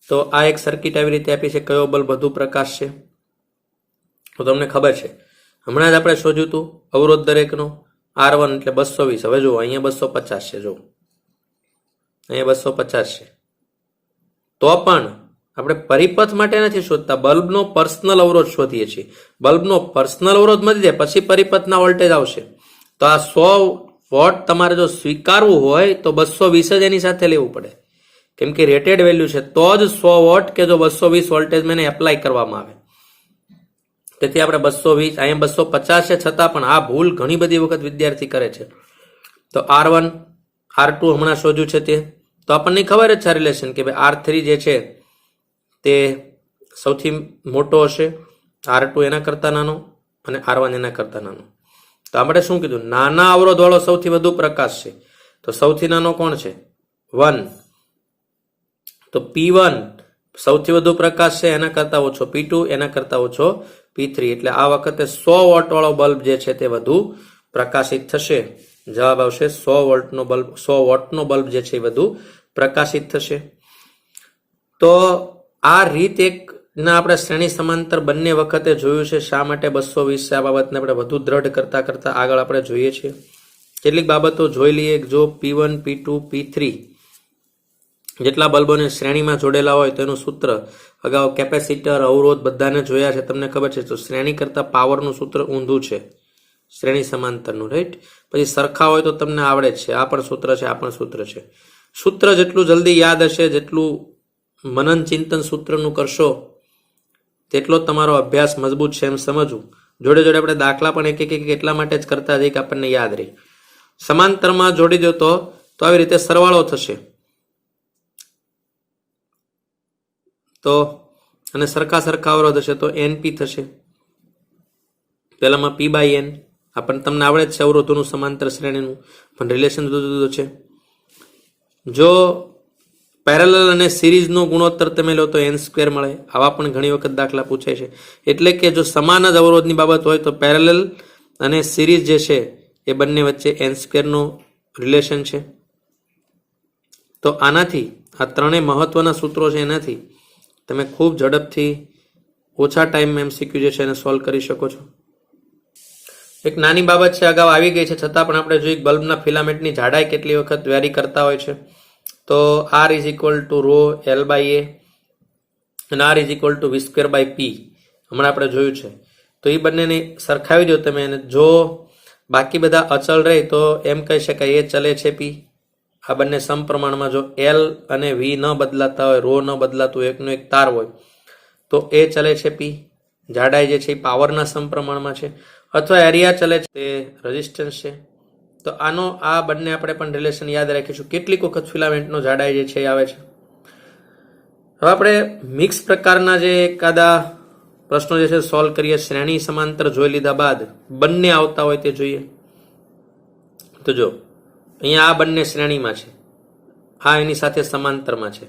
તો આ એક સર્કિટ આવી રીતે આપી છે. કયો બલ્બ વધુ પ્રકાશ છે? તો તમને ખબર છે, હમણાં જ આપણે શોધ્યું હતું અવરોધ દરેકનો R1 એટલે 220. હવે જુઓ અહીંયા 250 છે. જો અહીંયા 250 છે. તો પણ આપણે પરિપથ માટે નથી શોધતા, બલ્બનો પર્સનલ અવરોધ શોધીએ છીએ. બલ્બનો પર્સનલ અવરોધ મળી જાય પછી પરિપથના વોલ્ટેજ આવશે. તો આ 100 વોટ તમારે જો સ્વીકારવું હોય તો 220 જ એની સાથે લેવું પડે, કેમ કે રેટેડ વેલ્યુ છે. તો જ 100 વોટ કે જો 220 વોલ્ટેજ મેં એપ્લાય કરવામાં આવે. તેથી આપણે 220, અહીંયા 250 છે, છતાં પણ આ ભૂલ ઘણી બધી વખત વિદ્યાર્થી કરે છે. તો R1 R2 હમણાં શોધ્યું છે તે તો આપણને ખબર જ છે રિલેશન કે ભાઈ R3 જે છે તે સૌથી મોટો હશે, R2 એના કરતા નાનો અને R1 એના કરતા નાનો. તો આપણે શું કીધું? નાના અવરોધ વાળો સૌથી વધુ પ્રકાશ છે. તો સૌથી નાનો કોણ છે? 1. તો P1 સૌથી વધુ પ્રકાશ છે, એના કરતા ઓછો P2, એના કરતા ઓછો P3. એટલે આ વખતે 100 વોટ વાળો બલ્બ જે છે તે વધુ પ્રકાશિત થશે. જવાબ આવશે 100 વોલ્ટનો બલ્બ, 100 વોટનો બલ્બ જે છે એ વધુ પ્રકાશિત થશે. તો આ રીત એક ના આપણે શ્રેણી સમાંતર બંને વખતે જોયું છે. શા માટે 220 છે? આ બાબતને આપણે વધુ દ્રઢ કરતા કરતા આગળ આપણે જોઈએ છીએ. કેટલીક બાબતો જોઈ લઈએ. જો P1, P2, P3 જેટલા બલ્બોને શ્રેણીમાં જોડેલા હોય તો એનું સૂત્ર અગાઉ કેપેસિટર, અવરોધ બધાને જોયા છે, તમને ખબર છે. તો શ્રેણી કરતા પાવરનું સૂત્ર ઊંધું છે શ્રેણી સમાંતરનું, રાઈટ. પછી સરખા હોય તો તમને આવડે જ છે. આ પણ સૂત્ર છે, આ પણ સૂત્ર છે. સૂત્ર જેટલું જલ્દી યાદ હશે, જેટલું મનન ચિંતન સૂત્રનું કરશો તેટલો તમારો અભ્યાસ મજબૂત છે એમ સમજવું. જોડે જોડે આપણે દાખલા પણ એક એક એટલા માટે જ કરતા જઈએ કે આપણને યાદ રહે. સમાંતરમાં જોડી દો તો આવી રીતે સરવાળો થશે. તો અને સરખા અવરોધ હશે તો NP થશે. પહેલામાં P/N આપણને તમને આવડે જ છે અવરોધોનું સમાંતર શ્રેણીનું, પણ રિલેશન જુદું છે. જો પેરેલલ અને સિરીઝનો ગુણોત્તર તમે લો તો n² મળે. આવા પણ ઘણી વખત દાખલા પૂછાય છે. એટલે કે જો સમાન જ અવરોધની બાબત હોય તો પેરેલલ અને સિરીઝ જે છે એ બંને વચ્ચે n² નો રિલેશન છે. તો આનાથી આ ત્રણેય મહત્વના સૂત્રો છે, એનાથી તમે ખૂબ ઝડપથી ઓછા ટાઈમમાં MCQ જે છે એને સોલ્વ કરી શકો છો. એક નાની બાબત છે, અગાઉ આવી ગઈ છે છતાં પણ આપણે જોઈએ બલ્બના ફિલામેન્ટની જાડાઈ કેટલી વખત વેરી કરતા હોય છે. તો R = ρ L/A અને R = V²/P હમણાં આપણે જોયું છે. તો એ બંનેને સરખાવી દો તમે, અને જો બાકી બધા અચળ રહે તો એમ કહી શકાય એ ચલે છે P. આ બંને સમપ્રમાણમાં જો L અને V ન બદલાતા હોય, ρ ન બદલાતું હોય, એકનો એક તાર હોય તો એ ચલે છે P. જાડાઈ જે છે એ પાવરના સમપ્રમાણમાં છે. અથવા એરિયા ચલે છે તે રેઝિસ્ટન્સ છે. તો આનો આ બંને આપણે પણ રિલેશન યાદ રાખીશું. કેટલીક વખત ફિલામેન્ટનો જાડાઈ જે છે એ આવે છે. હવે આપણે મિક્સ પ્રકારના જે એકાદા પ્રશ્નો જે છે સોલ્વ કરીએ. શ્રેણી સમાંતર જોઈ લીધા બાદ બંને આવતા હોય તે જોઈએ. તો જો અહીંયા આ બંને શ્રેણીમાં છે, આ એની સાથે સમાંતરમાં છે.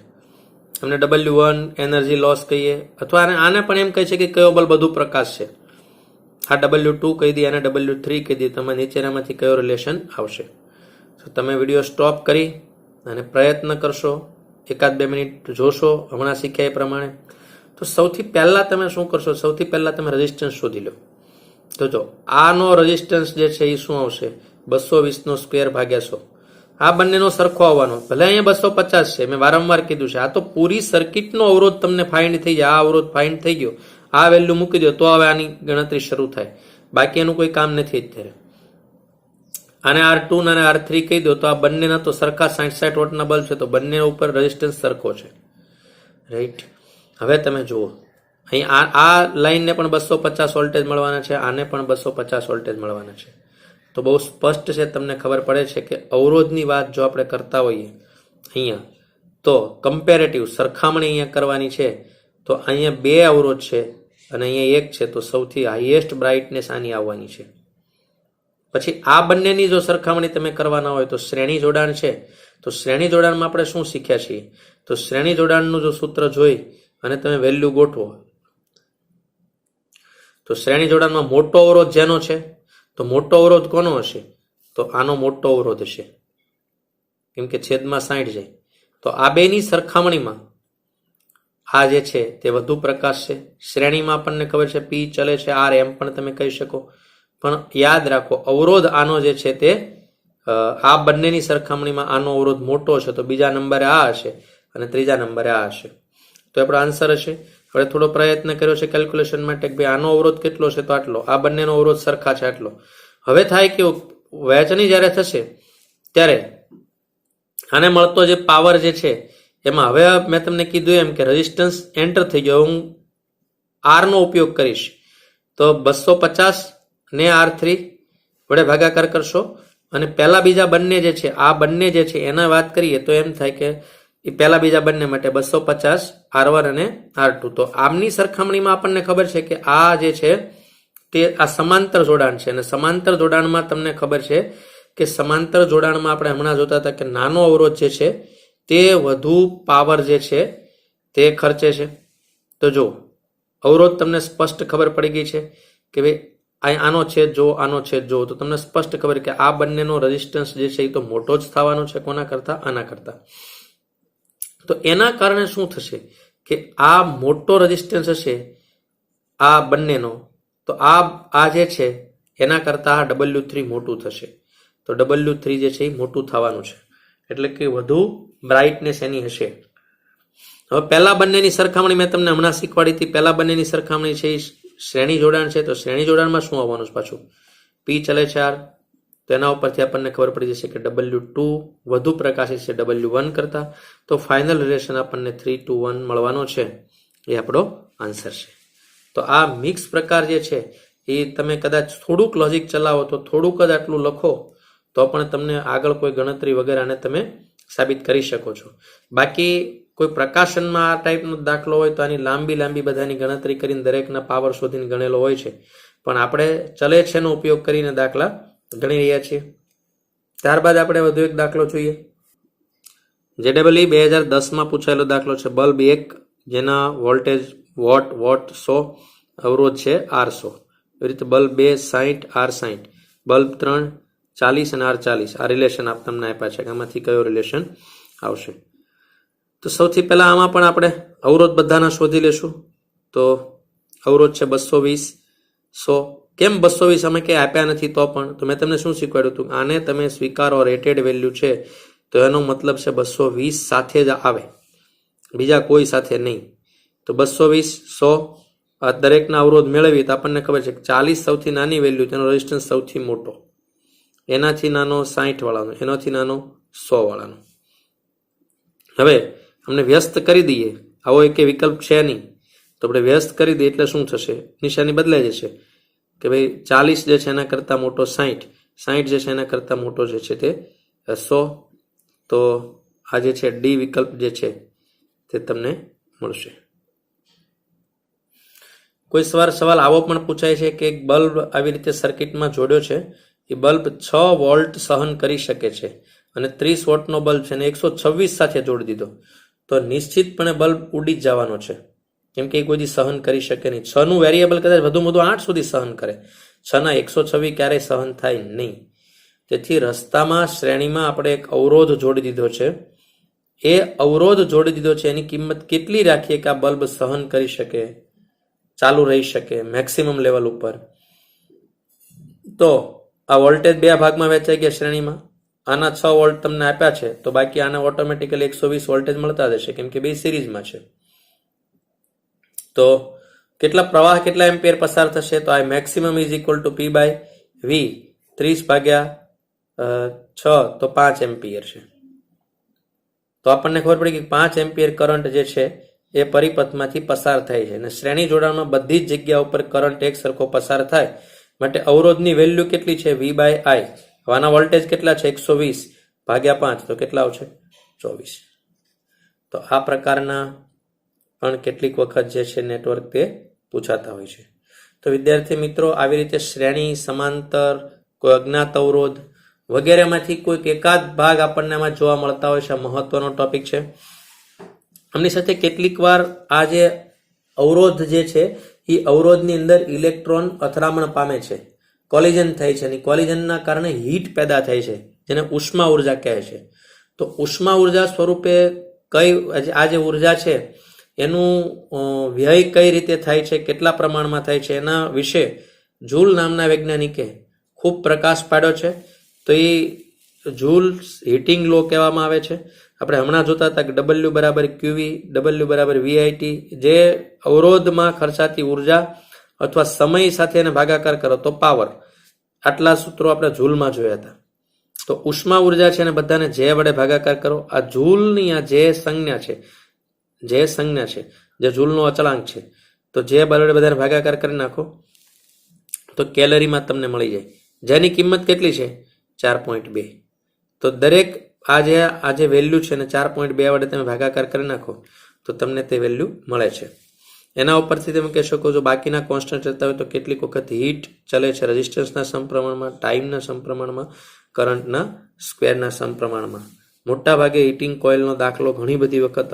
અમને W1 એનર્જી લોસ કહીએ, અથવા આને પણ એમ કહી છે કે કયો બલ્બ વધુ પ્રકાશ છે. આ W2 કહી દઈએ, આને W3 કહી દઈએ. તમે નીચેનામાંથી કયો રિલેશન આવશે? તો તમે વિડીયો સ્ટોપ કરી અને પ્રયત્ન કરશો, 1-2 મિનિટ જોશો હમણાં શીખ્યા એ પ્રમાણે. તો સૌથી પહેલાં તમે શું કરશો? સૌથી પહેલાં તમે રેઝિસ્ટન્સ શોધી લો. તો જો આનો રેઝિસ્ટન્સ જે છે એ શું આવશે? 220² ભાગ્યા 100. આ બંનેનો સરખો આવવાનો. ભલે અહીંયા 250 છે, મેં વારંવાર કીધું છે. આ તો પૂરી સર્કિટનો અવરોધ તમને ફાઇન્ડ થઈ જાય. આ અવરોધ ફાઇન્ડ થઈ ગયો, આ વેલ્યુ મૂકી દો તો હવે આની ગણતરી શરૂ થાય. બાકી એનું કોઈ કામ નથી અત્યારે. આને R2 અને R3 કહી દો તો આ બંનેના તો સરખા 60 વોટના બલ્બ છે, તો બંને ઉપર રેઝિસ્ટન્સ સરખો છે, રાઈટ. હવે તમે જુઓ અહીં આ લાઈનને પણ 250 વોલ્ટેજ મળવાના છે, આને પણ 250 વોલ્ટેજ મળવાના છે. તો બહુ સ્પષ્ટ છે, તમને ખબર પડે છે કે અવરોધની વાત જો આપણે કરતા હોઈએ અહીંયા તો કમ્પેરેટિવ સરખામણી અહીંયા કરવાની છે. તો અહીંયા 2 અવરોધ છે અને અહીંયા 1 છે, તો સૌથી હાઈએસ્ટ બ્રાઇટનેસ આની આવવાની છે. પછી આ બંનેની જો સરખામણી તમે કરવાના હોય તો શ્રેણી જોડાણ છે. તો શ્રેણી જોડાણમાં આપણે શું શીખ્યા છીએ? તો શ્રેણી જોડાણનું જો સૂત્ર જોઈ અને તમે વેલ્યુ ગોઠવો તો શ્રેણી જોડાણમાં મોટો અવરોધ જેનો છે, તો મોટો અવરોધ કોનો હશે? તો આનો મોટો અવરોધ હશે, કેમ કે છેદમાં 60 જાય. તો આ બેની સરખામણીમાં આ જે છે તે વધુ પ્રકાશ છે. શ્રેણીમાં આપણને ખબર છે પી ચલે છે, આર એમ પણ તમે કહી શકો. પણ યાદ રાખો અવરોધ આનો જે છે તે આ બંનેની સરખામણીમાં આનો અવરોધ મોટો છે, તો બીજા નંબરે આ હશે અને ત્રીજા નંબરે આ હશે. તો આપણો આન્સર હશે. હવે થોડો પ્રયત્ન કર્યો છે કેલ્ક્યુલેશન માટે કે ભાઈ આનો અવરોધ કેટલો છે, તો આટલો. આ બંનેનો અવરોધ સરખા છે આટલો. હવે થાય કેવું, વહેંચણી જ્યારે થશે ત્યારે આને મળતો જે પાવર જે છે એમાં હવે મેં તમને કીધું એમ કે રેઝિસ્ટન્સ એન્ટર થઈ ગયો. હું આર નો ઉપયોગ કરીશ તો 250 ને R3 વડે ભાગાકાર કરશો અને પહેલા બીજા બંને જે છે આ બંને જે છે એના વાત કરીએ તો એમ થાય કે એ પહેલા બીજા બંને માટે 250 R1 અને R2. તો આમની સરખામણીમાં આપણને ખબર છે કે આ જે છે તે આ સમાંતર જોડાણ છે અને સમાંતર જોડાણમાં તમને ખબર છે કે સમાંતર જોડાણમાં આપણે હમણાં જોતા હતા કે નાનો અવરોધ જે છે તે વધુ પાવર જે છે તે ખર્ચે છે. તો જો અવરોધ તમને સ્પષ્ટ ખબર પડી ગઈ છે કે ભાઈ આનો છેદ જો, આનો છેદ જો, તો તમને સ્પષ્ટ ખબર કે આ બંનેનો રેઝિસ્ટન્સ જે છે એ તો મોટો જ થવાનો છે કોના કરતા, આના કરતા. તો એના કારણે શું થશે કે આ મોટો રેઝિસ્ટન્સ હશે આ બંનેનો, તો આ જે છે એના કરતા આ W3 મોટું થશે. તો W3 જે છે એ મોટું થવાનું છે, એટલે કે વધુ બ્રાઇટનેસ એની હશે. હવે પહેલા બંનેની સરખામણી મેં તમને હમણાં શીખવાડી હતી. પહેલા બંનેની સરખામણી છે એ શ્રેણી જોડાણ છે. તો શ્રેણી જોડાણમાં શું આવવાનું છે પાછું, પી ચલે છે આર, તો એના ઉપરથી આપણને ખબર પડી જશે કે W2 વધુ પ્રકાશિત છે W1 કરતા. તો ફાઇનલ રિલેશન આપણને 3:1 મળવાનો છે. એ આપણો આન્સર છે. તો આ મિક્સ પ્રકાર જે છે એ તમે કદાચ થોડુંક લોજિક ચલાવો તો થોડુંક જ આટલું લખો તો પણ તમને આગળ કોઈ ગણતરી વગેરે આને તમે સાબિત કરી શકો છો. બાકી કોઈ પ્રકાશનમાં આ ટાઈપનો દાખલો હોય તો આની લાંબી બધાની ગણતરી કરીને દરેકના પાવર શોધીને ગણેલો હોય છે, પણ આપણે ચલે છે નો ઉપયોગ કરીને દાખલા ગણી રહ્યા છીએ. ત્યારબાદ આપણે વધુ એક દાખલો જોઈએ. JEE 2010માં પૂછાયેલો દાખલો છે. બલ્બ 1 જેના વોલ્ટેજ વોટ 100, અવરોધ છે R100. એવી રીતે બલ્બ 2 60 R60, બલ્બ 3 40 અને R40. આ રિલેશન તમને આપ્યા છે કે આમાંથી કયો રિલેશન આવશે. તો સૌથી પહેલા આમાં પણ આપણે અવરોધ બધાના શોધી લેશું. તો અવરોધ છે 220 100. કેમ 220 અમે કંઈ આપ્યા નથી તો પણ, તો મેં તમને શું શીખવાડ્યું હતું, આને તમે સ્વીકારો રેટેડ વેલ્યુ છે તો એનો મતલબ છે 220 સાથે જ આવે, બીજા કોઈ સાથે નહીં. તો 220 100 આ દરેકના અવરોધ મેળવીએ તો આપણને ખબર છે કે 40 સૌથી નાની વેલ્યુ, તેનો રેઝિસ્ટન્સ સૌથી મોટો, એનાથી નાનો 60 વાળાનો, એનાથી નાનો 100 વાળાનો. હવે અમને વ્યસ્ત કરી દઈએ, આવો એક વિકલ્પ છે નહીં, તો આપણે વ્યસ્ત કરી દઈએ એટલે શું થશે, નિશાની બદલાઈ જશે કે ભાઈ 40 જે છે એના કરતાં મોટો 60, 60 જે છે એના કરતાં મોટો જે છે તે 100. તો આ જે છે ડી વિકલ્પ જે છે તે તમને મળશે. કોઈ સવાલ આવો પણ પૂછાય છે કે એક બલ્બ આવી રીતે સર્કિટમાં જોડ્યો છે, એ બલ્બ 6 વોલ્ટ સહન કરી શકે છે અને 30 વોટનો બલ્બ છે અને 126 સાથે જોડી દીધો, તો નિશ્ચિતપણે બલ્બ ઉડી જ જવાનો છે, કેમ કે એ કોઈ સહન કરી શકે નહીં. 6 નું વેરિયેબલ કદાચ વધુ 8 સુધી સહન કરે, 6 ના 126 ક્યારેય સહન થાય નહીં. તેથી રસ્તામાં શ્રેણીમાં આપણે એક અવરોધ જોડી દીધો છે. એ અવરોધ જોડી દીધો છે એની કિંમત કેટલી રાખીએ કે આ બલ્બ સહન કરી શકે, ચાલુ રહી શકે મેક્સિમમ લેવલ ઉપર. તો આ વોલ્ટેજ બે ભાગમાં વહેંચાઈ ગયા શ્રેણીમાં. આના 6 વોલ્ટ તમને આપ્યા છે તો બાકી આને ઓટોમેટિકલી 120 વોલ્ટેજ મળતા જશે, કેમ કે બે સિરીઝમાં છે. તો કેટલા પ્રવાહ કેટલા એમ્પિયર પસાર થશે, તો આ maximum is equal to P by V, 30/6 તો 5 એમ્પિયર છે. તો આપણને ખબર પડી કે 5 એમ્પિયર કરંટ જે છે એ પરિપથમાંથી પસાર થાય છે અને શ્રેણી જોડાણમાં બધી જ જગ્યા ઉપર કરંટ એક સરખો પસાર થાય માટે અવરોધની વેલ્યુ કેટલી છે, V/I. આના વોલ્ટેજ કેટલા છે, 120/5, તો કેટલા આવશે, 24. તો આ પ્રકારના પણ કેટલીક વખત જે છે નેટવર્ક તે પૂછાતા હોય છે. તો વિદ્યાર્થી મિત્રો આવી રીતે શ્રેણી, સમાંતર, કોઈ અજ્ઞાત અવરોધ વગેરેમાંથી કોઈક એકાદ ભાગ આપણને આમાં જોવા મળતા હોય છે. મહત્વનો ટોપિક છે. આમની સાથે કેટલીક વાર આ જે અવરોધ જે છે એ અવરોધની અંદર ઇલેક્ટ્રોન અથડામણ પામે છે, કોલિઝન થાય છે અને કોલિઝનના કારણે હીટ પેદા થાય છે, જેને ઉષ્મા ઉર્જા કહે છે. તો ઉષ્મા ઉર્જા સ્વરૂપે કઈ આ જે ઉર્જા છે એનું વ્યય કઈ રીતે થાય છે, કેટલા પ્રમાણમાં થાય છે, એના વિશે જૂલ નામના વૈજ્ઞાનિકે ખૂબ પ્રકાશ પાડ્યો છે. તો એ જૂલ હીટિંગ લો કહેવામાં આવે છે. આપણે હમણાં જોતા હતા કે ડબલ્યુ બરાબર ક્યુવી, ડબલ્યુ બરાબર વીઆઈટી, જે અવરોધમાં ખર્ચાતી ઉર્જા અથવા સમય સાથે એને ભાગાકાર કરો તો પાવર. આટલા સૂત્રો આપણે જૂલમાં જોયા હતા. તો ઉષ્મા ઉર્જા છે એને બધાને જે વડે ભાગાકાર કરો. આ જૂલની આ જે સંજ્ઞા છે, જે જૂલનો અચળાંક છે, તો જે વડે બધાને ભાગાકાર કરી નાખો તો કેલરીમાં તમને મળી જાય, જેની કિંમત કેટલી છે 4.2. તો દરેક આ જે વેલ્યુ છે ને 4.2 વડે તમે ભાગાકાર કરી નાખો તો તમને તે વેલ્યુ મળે છે. એના ઉપરથી તમે કહી શકો છો બાકીના કોન્સ્ટન્ટ રહેતા હોય તો કેટલીક વખત હીટ ચલે છે રેઝિસ્ટન્સના સમપ્રમાણમાં, ટાઈમના સમપ્રમાણમાં, કરંટના સ્ક્વેરના સમપ્રમાણમાં. મોટા ભાગે હીટિંગ કોઇલનો દાખલો ઘણી બધી વખત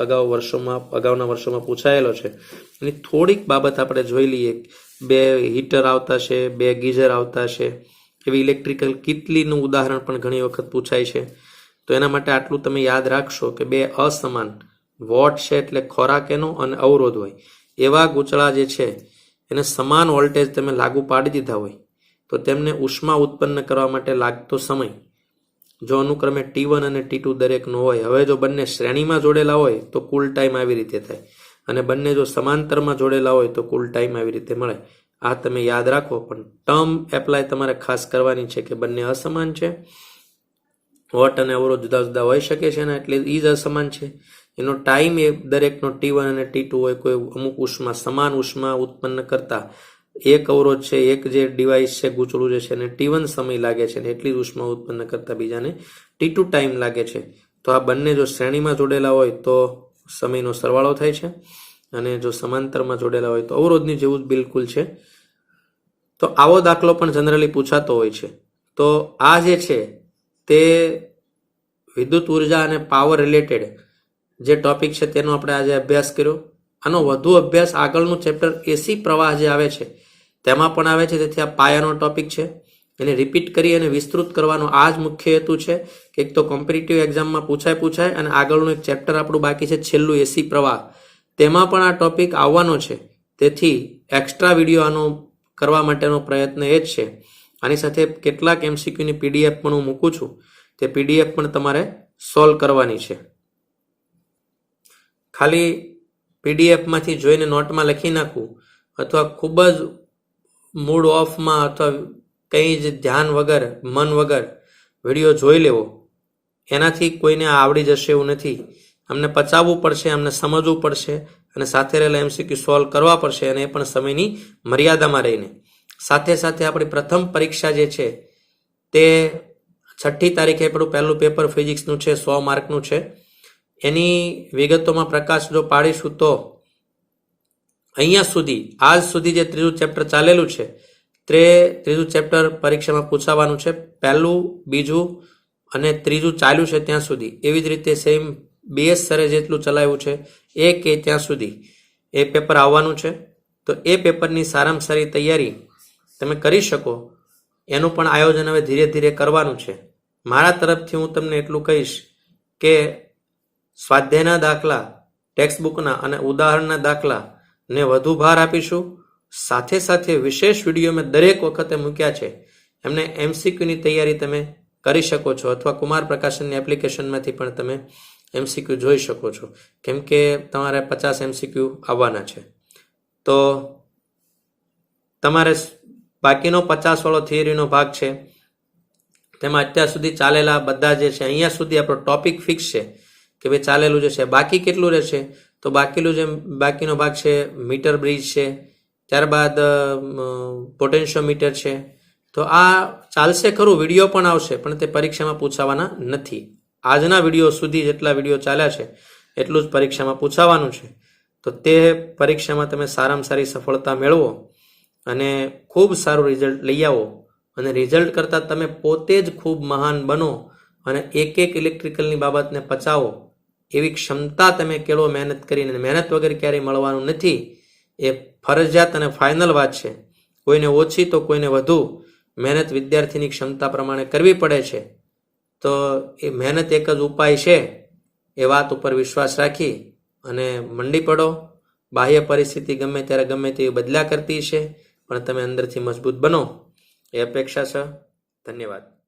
અગાઉના વર્ષોમાં પૂછાયેલો છે. એની થોડીક બાબત આપણે જોઈ લઈએ. 2 હીટર આવતા છે, 2 ગીઝર આવતા છે, એવી ઇલેક્ટ્રિકલ કિટલીનું ઉદાહરણ પણ ઘણી વખત પૂછાય છે. તો એના માટે આટલું તમે યાદ રાખશો કે 2 અસમાન વોટ છે એટલે ખોરાક એનો અને અવરોધ હોય એવા ગૂંચળા જે છે એને સમાન વોલ્ટેજ તમે લાગુ પાડી દીધા હોય તો તેમને ઉષ્મા ઉત્પન્ન કરવા માટે લાગતો સમય જો અનુક્રમે T1 અને T2 દરેકનો હોય. હવે જો બંને શ્રેણીમાં જોડેલા હોય તો કુલ ટાઈમ આવી રીતે થાય, અને બંને જો સમાંતરમાં જોડેલા હોય તો કુલ ટાઈમ આવી રીતે મળે. આ તમે યાદ રાખો. પણ ટર્મ એપ્લાય તમારે ખાસ કરવાની છે કે બંને અસમાન છે. વોટ અને અવરોધ જુદા જુદા હોઈ શકે છે ને એટલે એ જ અસમાન છે. એનો ટાઈમ એ દરેકનો T1 અને T2 હોય. કોઈ અમુક ઉષ્મા સમાન ઉષ્મા ઉત્પન્ન કરતા એક અવરોધ છે, એક જે ડિવાઇસ છે ગૂંચળું જે છે એને T1 સમય લાગે છે ને એટલી જ ઉષ્મા ઉત્પન્ન કરતા બીજાને T2 ટાઈમ લાગે છે. તો આ બંને જો શ્રેણીમાં જોડેલા હોય તો સમયનો સરવાળો થાય છે, અને જો સમાંતરમાં જોડેલા હોય તો અવરોધની જેવું જ બિલકુલ છે. તો આવો દાખલો પણ જનરલી પૂછાતો હોય છે. તો આ જે છે તે વિદ્યુત ઉર્જા અને પાવર રિલેટેડ જે ટોપિક છે તેનો આપણે આજે અભ્યાસ કર્યો. આનો વધુ અભ્યાસ આગળનું ચેપ્ટર એસી પ્રવાહ જે આવે છે તેમાં પણ આવે છે. તેથી આ પાયાનો ટોપિક છે. એને રિપીટ કરી અને વિસ્તૃત કરવાનો આ જ મુખ્ય હેતુ છે કે એક તો કોમ્પિટિટિવ એક્ઝામમાં પૂછાય અને આગળનું એક ચેપ્ટર આપણું બાકી છે છેલ્લું એસી પ્રવાહ, તેમાં પણ આ ટોપિક આવવાનો છે. તેથી એક્સ્ટ્રા વિડીયો આનો કરવા માટેનો પ્રયત્ન એ જ છે. આની સાથે કેટલાક MCQની PDF પણ હું મૂકું છું. તે PDF પણ તમારે સોલ્વ કરવાની છે. ખાલી પીડીએફમાંથી જોઈને નોટમાં લખી નાખવું અથવા ખૂબ જ મૂડ ઓફમાં અથવા કંઈ જ ધ્યાન વગર મન વગર વિડીયો જોઈ લેવો એનાથી કોઈને આવડી જશે એવું નથી. અમને પચાવવું પડશે, અમને સમજવું પડશે અને સાથે રહેલા MCQ સોલ્વ કરવા પડશે, અને એ પણ સમયની મર્યાદામાં રહીને. સાથે સાથે આપણી પ્રથમ પરીક્ષા જે છે તે 6ઠી તારીખે આપણું પહેલું પેપર ફિઝિક્સનું છે, 100 માર્કનું છે. એની વિગતોમાં પ્રકાશ જો પાડીશું તો અહીંયા સુધી આજ સુધી જે ત્રીજું ચેપ્ટર ચાલેલું છે તે ત્રીજું ચેપ્ટર પરીક્ષામાં પૂછાવાનું છે. પહેલું, બીજું અને ત્રીજું ચાલ્યું છે ત્યાં સુધી. એવી જ રીતે સેમ BS સરે જેટલું ચલાવ્યું છે એ કે ત્યાં સુધી એ પેપર આવવાનું છે. તો એ પેપરની સારામાં સારી તૈયારી તમે કરી શકો એનું પણ આયોજન હવે ધીરે ધીરે કરવાનું છે. મારા તરફથી હું તમને એટલું કહીશ કે સ્વાધ્યાયના દાખલા, ટેક્સ્ટબુકના અને ઉદાહરણના દાખલા ને વધુ ભાર આપીશું. સાથે સાથે વિશેષ વિડીયો મેં દરેક વખતે મૂક્યા છે, એમને MCQની તૈયારી તમે કરી શકો છો, અથવા કુમાર પ્રકાશનની એપ્લિકેશનમાંથી પણ તમે MCQ જોઈ શકો છો, કેમ કે તમારે 50 MCQ આવવાના છે. તો તમારે બાકીનો 50 વાળો થિયરીનો ભાગ છે તેમાં અત્યાર સુધી ચાલેલા બધા જે છે અહીંયા સુધી આપણો ટોપિક ફિક્સ છે કે ભાઈ ચાલેલું જે છે. બાકી કેટલું રહેશે તો બાકીનો ભાગ છે મીટર બ્રિજ છે, ત્યારબાદ પોટેન્શિયોમીટર છે. તો આ ચાલશે ખરું, વિડીયો પણ આવશે, પણ તે પરીક્ષામાં પૂછાવાના નથી. આજના વિડીયો સુધી જેટલા વિડીયો ચાલ્યા છે એટલું જ પરીક્ષામાં પૂછાવાનું છે. તો તે પરીક્ષામાં તમે સારામાં સારી સફળતા મેળવો અને ખૂબ સારું રિઝલ્ટ લઈ આવો, અને રિઝલ્ટ કરતાં તમે પોતે જ ખૂબ મહાન બનો અને એક એક ઇલેક્ટ્રિકલની બાબતને પચાવો એવી ક્ષમતા તમે કેળવો મહેનત કરીને. મહેનત વગર ક્યારેય મળવાનું નથી, એ ફરજિયાત અને ફાઇનલ વાત છે. કોઈને ઓછી તો કોઈને વધુ મહેનત વિદ્યાર્થીની ક્ષમતા પ્રમાણે કરવી પડે છે. તો એ મહેનત એક જ ઉપાય છે એ વાત ઉપર વિશ્વાસ રાખી અને મંડી પડો બાહ્ય પરિસ્થિતિ ગમે ત્યારે ગમે તેવી બદલા કરતી છે, પણ તમે અંદરથી મજબૂત બનો એ અપેક્ષા છે. ધન્યવાદ.